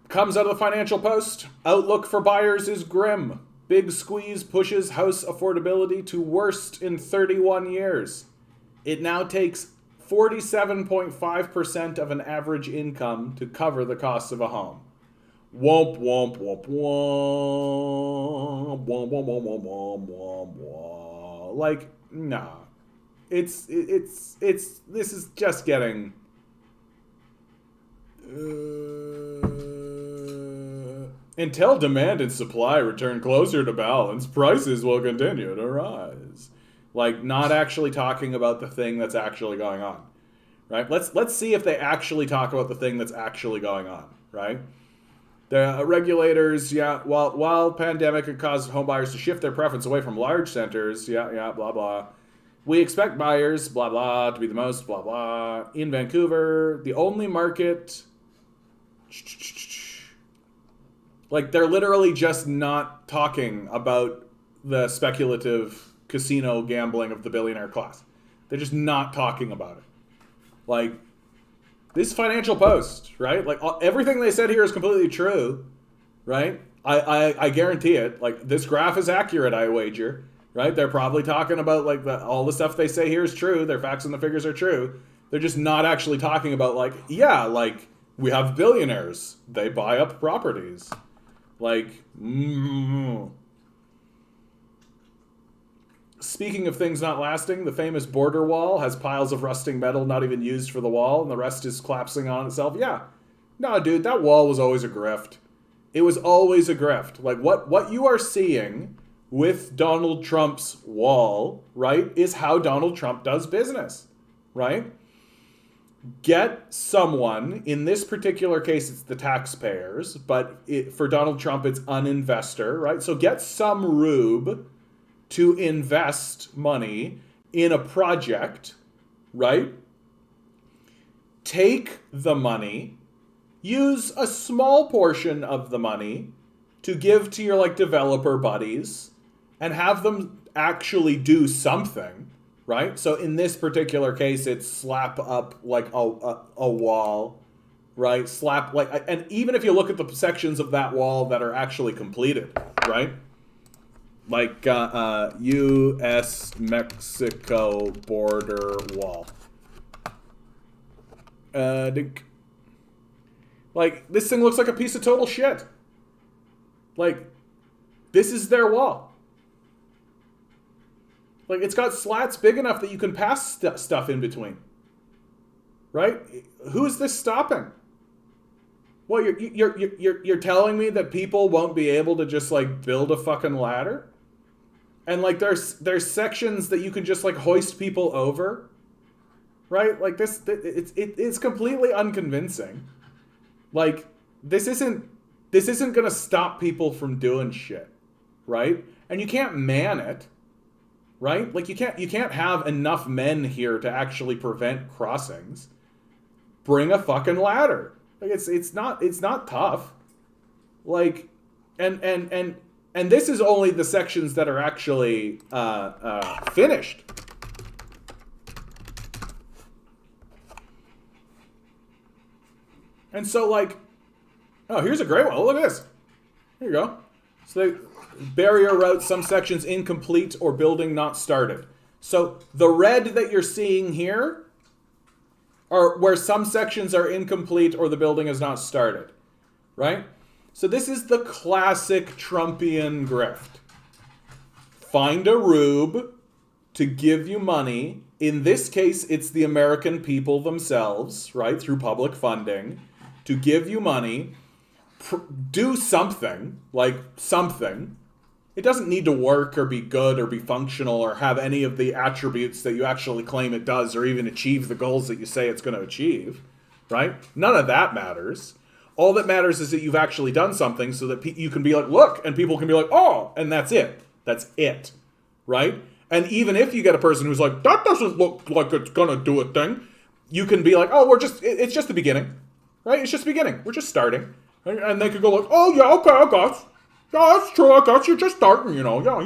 Comes out of the Financial Post. Outlook for buyers is grim. Big squeeze pushes house affordability to worst in 31 years. It now takes 47.5% of an average income to cover the cost of a home. Womp womp womp womp womp womp womp womp womp womp womp. Like, nah. This is just getting until demand and supply return closer to balance, prices will continue to rise. Like, not actually talking about the thing that's actually going on, right? Let's see if they actually talk about the thing that's actually going on, right? The regulators, while pandemic had caused home buyers to shift their preference away from large centers, blah, blah. We expect buyers, blah, blah, to be the most, blah, blah. In Vancouver, the only market... Like, they're literally just not talking about the speculative casino gambling of the billionaire class. They're just not talking about it. Like, this Financial Post, right? Like, everything they said here is completely true, right? I guarantee it. Like, this graph is accurate, I wager, right? They're probably talking about, like, all the stuff they say here is true. Their facts and the figures are true. They're just not actually talking about, like, we have billionaires. They buy up properties. Like, Speaking of things not lasting, the famous border wall has piles of rusting metal not even used for the wall, and the rest is collapsing on itself. Yeah. No, dude, that wall was always a grift. It was always a grift. Like, what you are seeing with Donald Trump's wall, right, is how Donald Trump does business, right? Get someone, in this particular case, it's the taxpayers, but for Donald Trump, it's an investor, right? So get some rube to invest money in a project, right? Take the money, use a small portion of the money to give to your, like, developer buddies and have them actually do something, right? So in this particular case, it's slap up, like, a wall, right? Slap, like, and even if you look at the sections of that wall that are actually completed, right? Like, U.S.-Mexico border wall. Like, this thing looks like a piece of total shit. Like, this is their wall. Like, it's got slats big enough that you can pass stuff in between. Right? Who is this stopping? Well, you're telling me that people won't be able to just, like, build a fucking ladder? And, like, there's sections that you can just, like, hoist people over, right? Like, it's completely unconvincing. Like, this isn't gonna stop people from doing shit, right? And you can't man it, right? Like, you can't have enough men here to actually prevent crossings. Bring a fucking ladder. Like, it's not tough. Like, and this is only the sections that are actually finished. And so, like, oh, here's a great one. Oh, look at this. Here you go. So the barrier route, some sections incomplete or building not started. So the red that you're seeing here are where some sections are incomplete or the building is not started, right? So this is the classic Trumpian grift. Find a rube to give you money. In this case, it's the American people themselves, right, through public funding, to give you money. Do something, like something. It doesn't need to work or be good or be functional or have any of the attributes that you actually claim it does or even achieve the goals that you say it's going to achieve, right? None of that matters. All that matters is that you've actually done something so that you can be like, look, and people can be like, oh, and that's it. That's it, right? And even if you get a person who's like, that doesn't look like it's going to do a thing, you can be like, oh, it's just the beginning, right? It's just the beginning. We're just starting. And they could go like, oh, yeah, okay, I got you. Yeah, that's true, I got you. Just starting, you know. Yeah.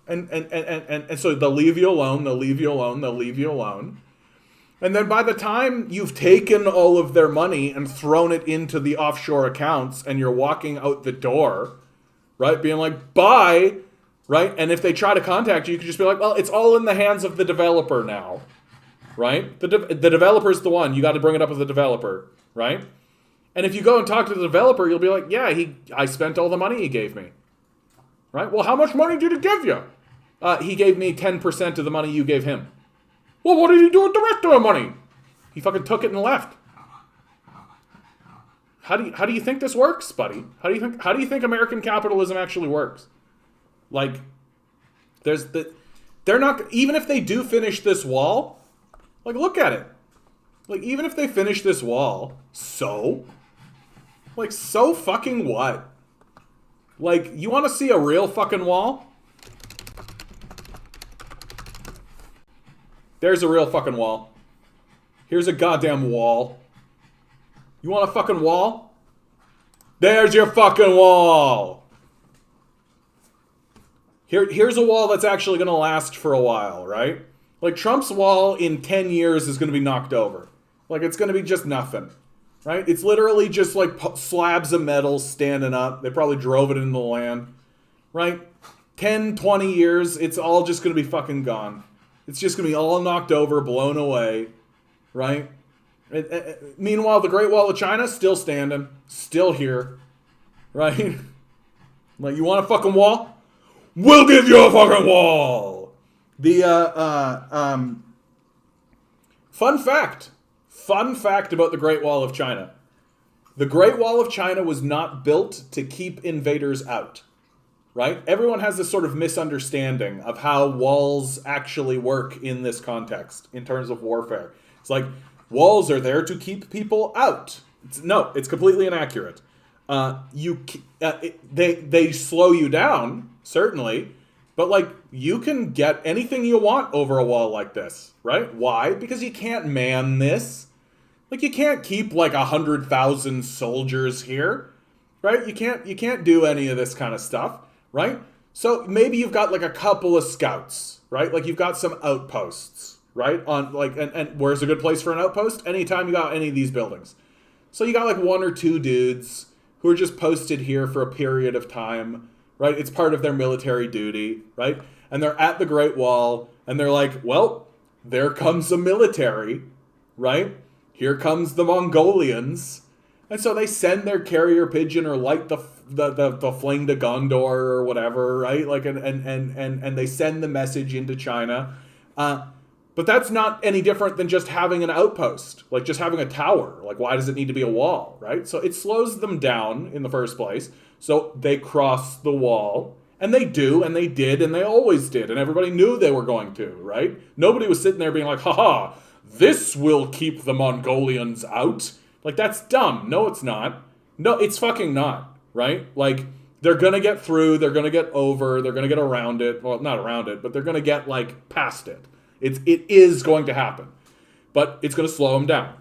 And so they'll leave you alone, they'll leave you alone, they'll leave you alone. And then by the time you've taken all of their money and thrown it into the offshore accounts and you're walking out the door, right, being like, bye, right? And if they try to contact you, you can just be like, well, it's all in the hands of the developer now, right? The developer's the one. You got to bring it up with the developer, right? And if you go and talk to the developer, you'll be like, yeah, I spent all the money he gave me, right? Well, how much money did he give you? He gave me 10% of the money you gave him. Well, what did he do with the rest of the money? He fucking took it and left. How do you think this works, buddy? How do you think American capitalism actually works? Like, there's they're not, even if they do finish this wall, like, look at it. Like, even if they finish this wall, so? Like, so fucking what? Like, you want to see a real fucking wall? There's a real fucking wall. Here's a goddamn wall. You want a fucking wall? There's your fucking wall! Here's a wall that's actually going to last for a while, right? Like, Trump's wall in 10 years is going to be knocked over. Like, it's going to be just nothing, right? It's literally just, like, slabs of metal standing up. They probably drove it into the land, right? 10, 20 years, it's all just going to be fucking gone. It's just going to be all knocked over, blown away, right? Meanwhile, the Great Wall of China, still standing, still here, right? Like, you want a fucking wall? We'll give you a fucking wall! Fun fact about the Great Wall of China. The Great Wall of China was not built to keep invaders out, right? Everyone has this sort of misunderstanding of how walls actually work in this context, in terms of warfare. It's like, walls are there to keep people out. It's completely inaccurate. They slow you down, certainly, but, like, you can get anything you want over a wall like this, right? Why? Because you can't man this. Like, you can't keep, like, 100,000 soldiers here, right? You can't do any of this kind of stuff, right? So maybe you've got, like, a couple of scouts, right? Like, you've got some outposts, right? On, like, and where's a good place for an outpost? Anytime you got any of these buildings. So you got, like, 1 or 2 dudes who are just posted here for a period of time, right? It's part of their military duty, right? And they're at the Great Wall, and they're like, well, there comes the military, right? Here comes the Mongolians. And so they send their carrier pigeon or light the fling to Gondor or whatever, right? Like, and they send the message into China. But that's not any different than just having an outpost, like just having a tower. Like, why does it need to be a wall, right? So it slows them down in the first place. So they cross the wall, and they do, and they did, and they always did, and everybody knew they were going to, right? Nobody was sitting there being like, haha, this will keep the Mongolians out. Like, that's dumb. No, it's not. No, it's fucking not, right? Like, they're gonna get through, they're gonna get over, they're gonna get around it. Well, not around it, but they're gonna get, like, past it. It is going to happen. But it's going to slow them down.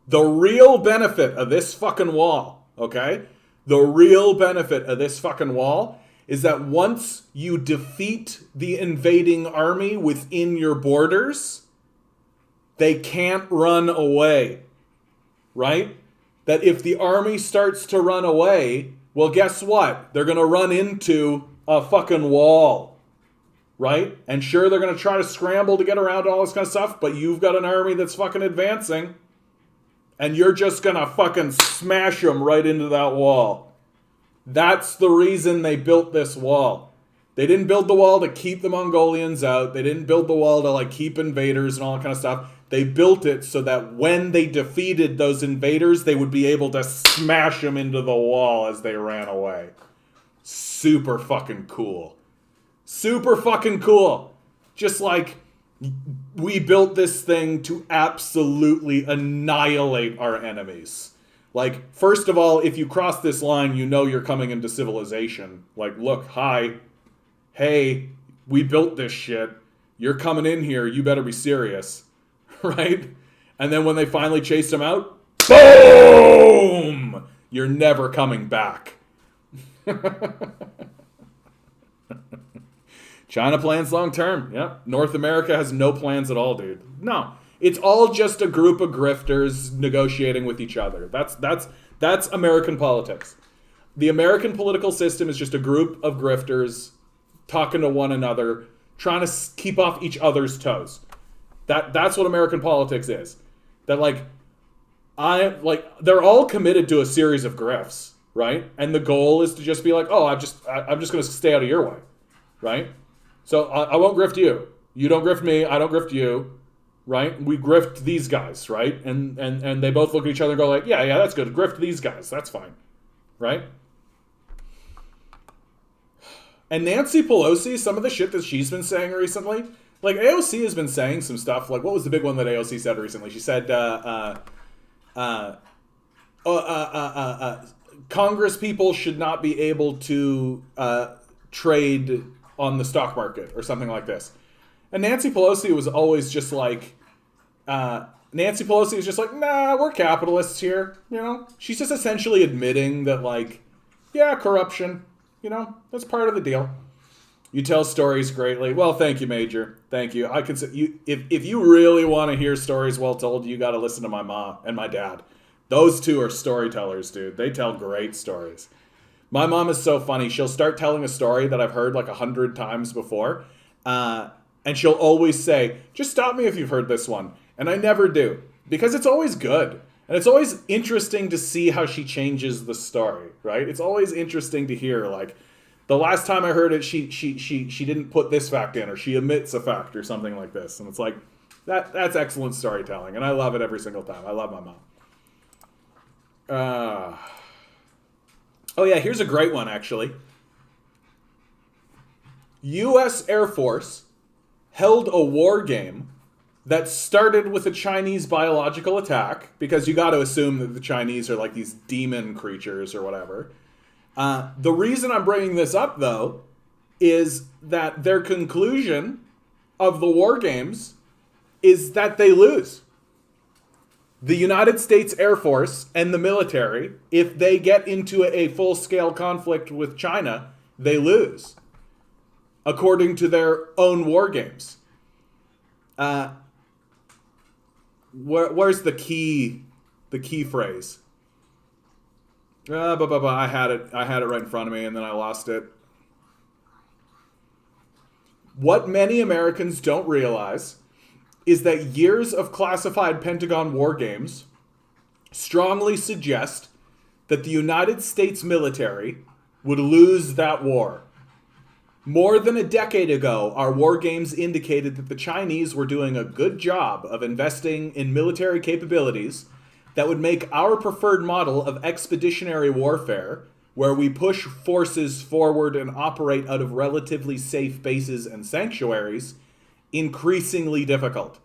The real benefit of this fucking wall, okay? The real benefit of this fucking wall is that once you defeat the invading army within your borders, they can't run away, right? That if the army starts to run away, well, guess what? They're going to run into a fucking wall. Right? And sure, they're going to try to scramble to get around all this kind of stuff, but you've got an army that's fucking advancing, and you're just going to fucking smash them right into that wall. That's the reason they built this wall. They didn't build the wall to keep the Mongolians out. They didn't build the wall to, like, keep invaders and all that kind of stuff. They built it so that when they defeated those invaders, they would be able to smash them into the wall as they ran away. Super fucking cool. Super fucking cool. Just like, we built this thing to absolutely annihilate our enemies. Like, first of all, if you cross this line, you know you're coming into civilization. Like, look, hi. Hey, we built this shit. You're coming in here, you better be serious. Right? And then when they finally chased them out, boom! You're never coming back. China plans long term. Yeah. North America has no plans at all, dude. No. It's all just a group of grifters negotiating with each other. That's American politics. The American political system is just a group of grifters talking to one another, trying to keep off each other's toes. That's what American politics is. That, like, they're all committed to a series of grifts, right? And the goal is to just be like, oh, I'm just going to stay out of your way, right? So I won't grift you. You don't grift me. I don't grift you, right? We grift these guys, right? And they both look at each other and go like, yeah, that's good. Grift these guys. That's fine, right? And Nancy Pelosi, some of the shit that she's been saying recently, like AOC has been saying some stuff. Like, what was the big one that AOC said recently? She said, Congress people should not be able to trade on the stock market or something like this. And Nancy Pelosi was always just like, nah, we're capitalists here. You know, she's just essentially admitting that, like, yeah, corruption, you know, that's part of the deal. You tell stories greatly. Well, thank you, Major. Thank you. I can say you if you really want to hear stories well told, you got to listen to my mom and my dad. Those two are storytellers, dude. They tell great stories. My mom is so funny. She'll start telling a story that I've heard like 100 times before, and she'll always say, "Just stop me if you've heard this one." And I never do, because it's always good. And it's always interesting to see how she changes the story, right? It's always interesting to hear, like, the last time I heard it, she didn't put this fact in, or she omits a fact or something like this. And it's like, that's excellent storytelling. And I love it every single time. I love my mom. Oh yeah, here's a great one, actually. U.S. Air Force held a war game that started with a Chinese biological attack, because you got to assume that the Chinese are like these demon creatures or whatever. The reason I'm bringing this up, though, is that their conclusion of the war games is that they lose. The United States Air Force and the military, if they get into a full-scale conflict with China, they lose, according to their own war games. Where's the key phrase? I had it right in front of me, and then I lost it. What many Americans don't realize is that years of classified Pentagon war games strongly suggest that the United States military would lose that war. More than a decade ago, our war games indicated that the Chinese were doing a good job of investing in military capabilities that would make our preferred model of expeditionary warfare, where we push forces forward and operate out of relatively safe bases and sanctuaries, increasingly difficult.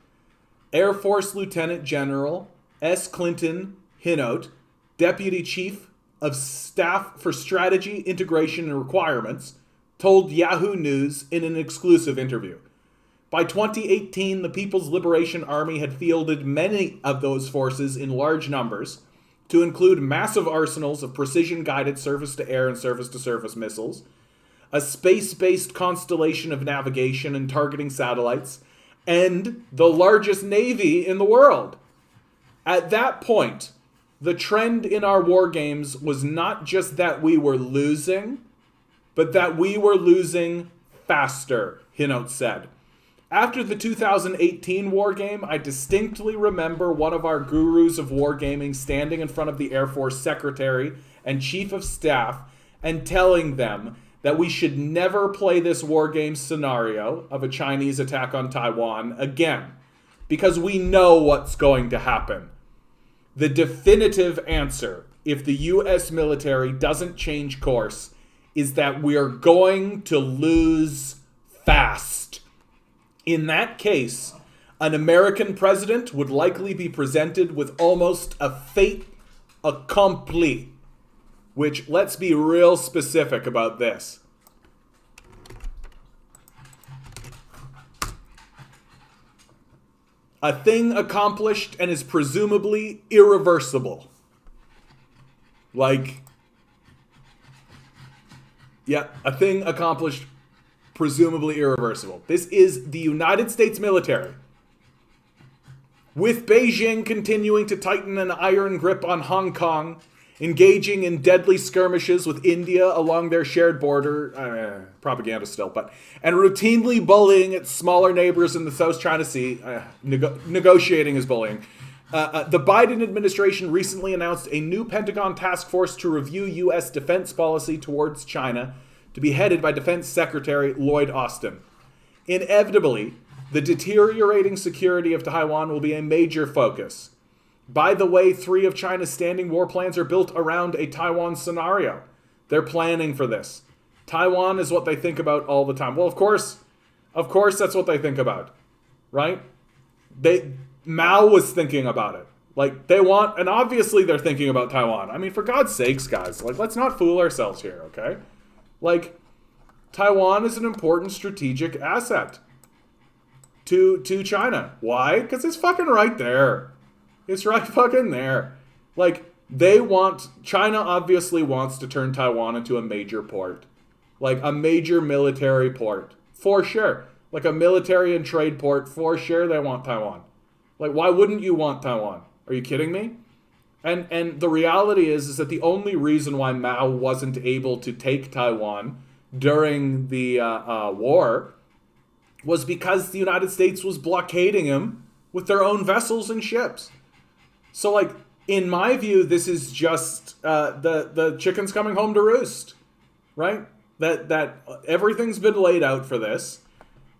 Air Force Lieutenant General S. Clinton Hinault, Deputy Chief of Staff for Strategy, Integration, and Requirements, told Yahoo News in an exclusive interview. By 2018, the People's Liberation Army had fielded many of those forces in large numbers, to include massive arsenals of precision-guided surface-to-air and surface-to-surface missiles, a space-based constellation of navigation and targeting satellites, and the largest navy in the world. At that point, the trend in our war games was not just that we were losing, but that we were losing faster, Hinault said. After the 2018 war game, I distinctly remember one of our gurus of wargaming standing in front of the Air Force Secretary and Chief of Staff and telling them that we should never play this war game scenario of a Chinese attack on Taiwan again, because we know what's going to happen. The definitive answer, if the U.S. military doesn't change course, is that we are going to lose fast. In that case, an American president would likely be presented with almost a fait accompli, which, let's be real specific about this. A thing accomplished and is presumably irreversible. Like, yeah, a thing accomplished, presumably irreversible. This is the United States military, with Beijing continuing to tighten an iron grip on Hong Kong, engaging in deadly skirmishes with India along their shared border, propaganda still, and routinely bullying its smaller neighbors in the South China Sea, negotiating is bullying. The Biden administration recently announced a new Pentagon task force to review U.S. defense policy towards China, to be headed by Defense Secretary Lloyd Austin. Inevitably, the deteriorating security of Taiwan will be a major focus. By the way, 3 of China's standing war plans are built around a Taiwan scenario. They're planning for this. Taiwan is what they think about all the time. Well, of course that's what they think about, right? Mao was thinking about it. Like, they want, and obviously they're thinking about Taiwan. I mean, for God's sakes, guys, like, let's not fool ourselves here, okay? Like, Taiwan is an important strategic asset to China. Why? Because it's fucking right there. It's right fucking there. Like, China obviously wants to turn Taiwan into a major port. Like, a major military port. For sure. Like, a military and trade port. For sure they want Taiwan. Like, why wouldn't you want Taiwan? Are you kidding me? And the reality is that the only reason why Mao wasn't able to take Taiwan during the war was because the United States was blockading him with their own vessels and ships. So, like, in my view, this is just the chicken's coming home to roost, right? That everything's been laid out for this.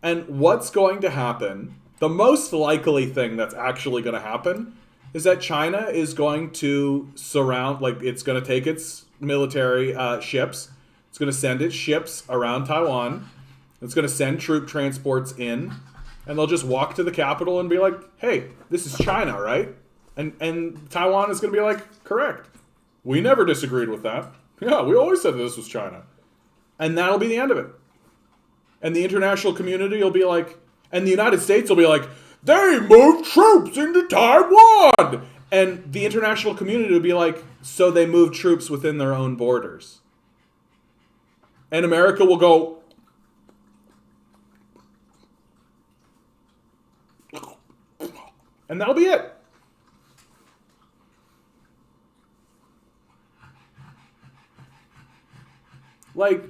And what's going to happen, the most likely thing that's actually going to happen, is that China is going to surround, like, it's going to take its military ships, it's going to send its ships around Taiwan, it's going to send troop transports in, and they'll just walk to the capital and be like, hey, this is China, right? And Taiwan is going to be like, correct. We never disagreed with that. Yeah, we always said this was China. And that'll be the end of it. And the international community will be like, and the United States will be like, they moved troops into Taiwan! And the international community will be like, so they moved troops within their own borders. And America will go, and that'll be it. Like,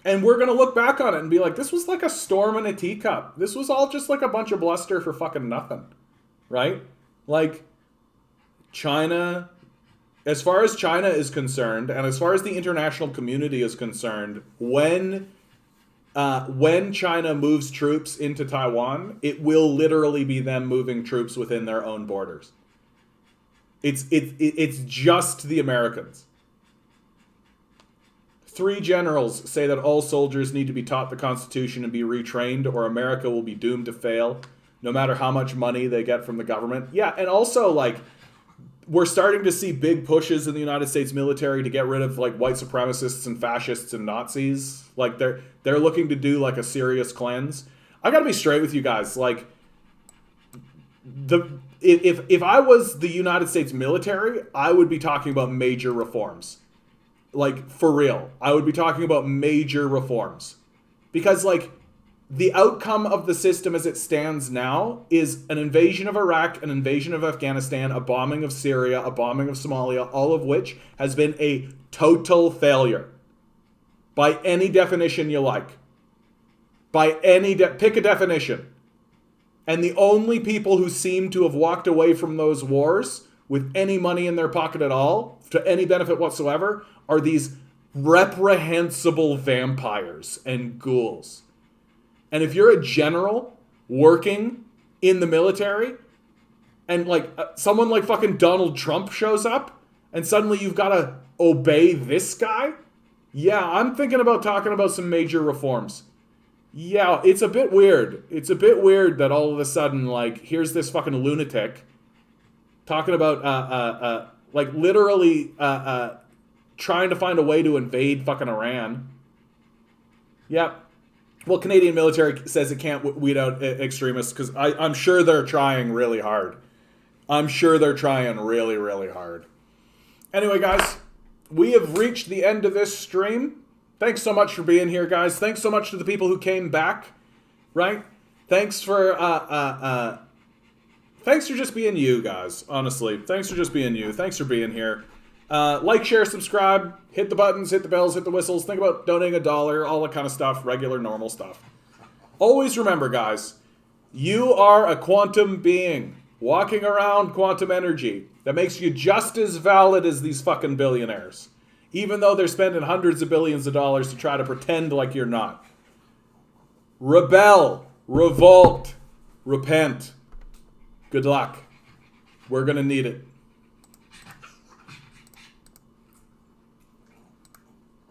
and we're going to look back on it and be like, this was like a storm in a teacup. This was all just like a bunch of bluster for fucking nothing. Right? Like, China, as far as China is concerned, and as far as the international community is concerned, when China moves troops into Taiwan, it will literally be them moving troops within their own borders. It's just the Americans. 3 generals say that all soldiers need to be taught the Constitution and be retrained, or America will be doomed to fail, no matter how much money they get from the government. Yeah, and also, like, we're starting to see big pushes in the United States military to get rid of, like, white supremacists and fascists and Nazis. Like, they're looking to do, like, a serious cleanse. I gotta be straight with you guys. Like, if I was the United States military, I would be talking about major reforms. Like, for real. I would be talking about major reforms. Because, like, the outcome of the system as it stands now is an invasion of Iraq, an invasion of Afghanistan, a bombing of Syria, a bombing of Somalia, all of which has been a total failure. By any definition you like. By any, pick a definition. And the only people who seem to have walked away from those wars with any money in their pocket at all, to any benefit whatsoever, are these reprehensible vampires and ghouls. And if you're a general working in the military, and like someone like fucking Donald Trump shows up, and suddenly you've got to obey this guy, yeah, I'm thinking about talking about some major reforms. Yeah, it's a bit weird. It's a bit weird that all of a sudden, like, here's this fucking lunatic talking about, like, literally trying to find a way to invade fucking Iran. Yeah. Well, Canadian military says it can't weed out extremists because I'm sure they're trying really hard. I'm sure they're trying really, really hard. Anyway, guys, we have reached the end of this stream. Thanks so much for being here, guys. Thanks so much to the people who came back, right? Thanks for just being you, guys, honestly. Thanks for just being you. Thanks for being here. Like, share, subscribe, hit the buttons, hit the bells, hit the whistles. Think about donating $1, all that kind of stuff, regular, normal stuff. Always remember, guys, you are a quantum being walking around quantum energy that makes you just as valid as these fucking billionaires, even though they're spending hundreds of billions of dollars to try to pretend like you're not. Rebel, revolt, repent. Good luck. We're gonna need it.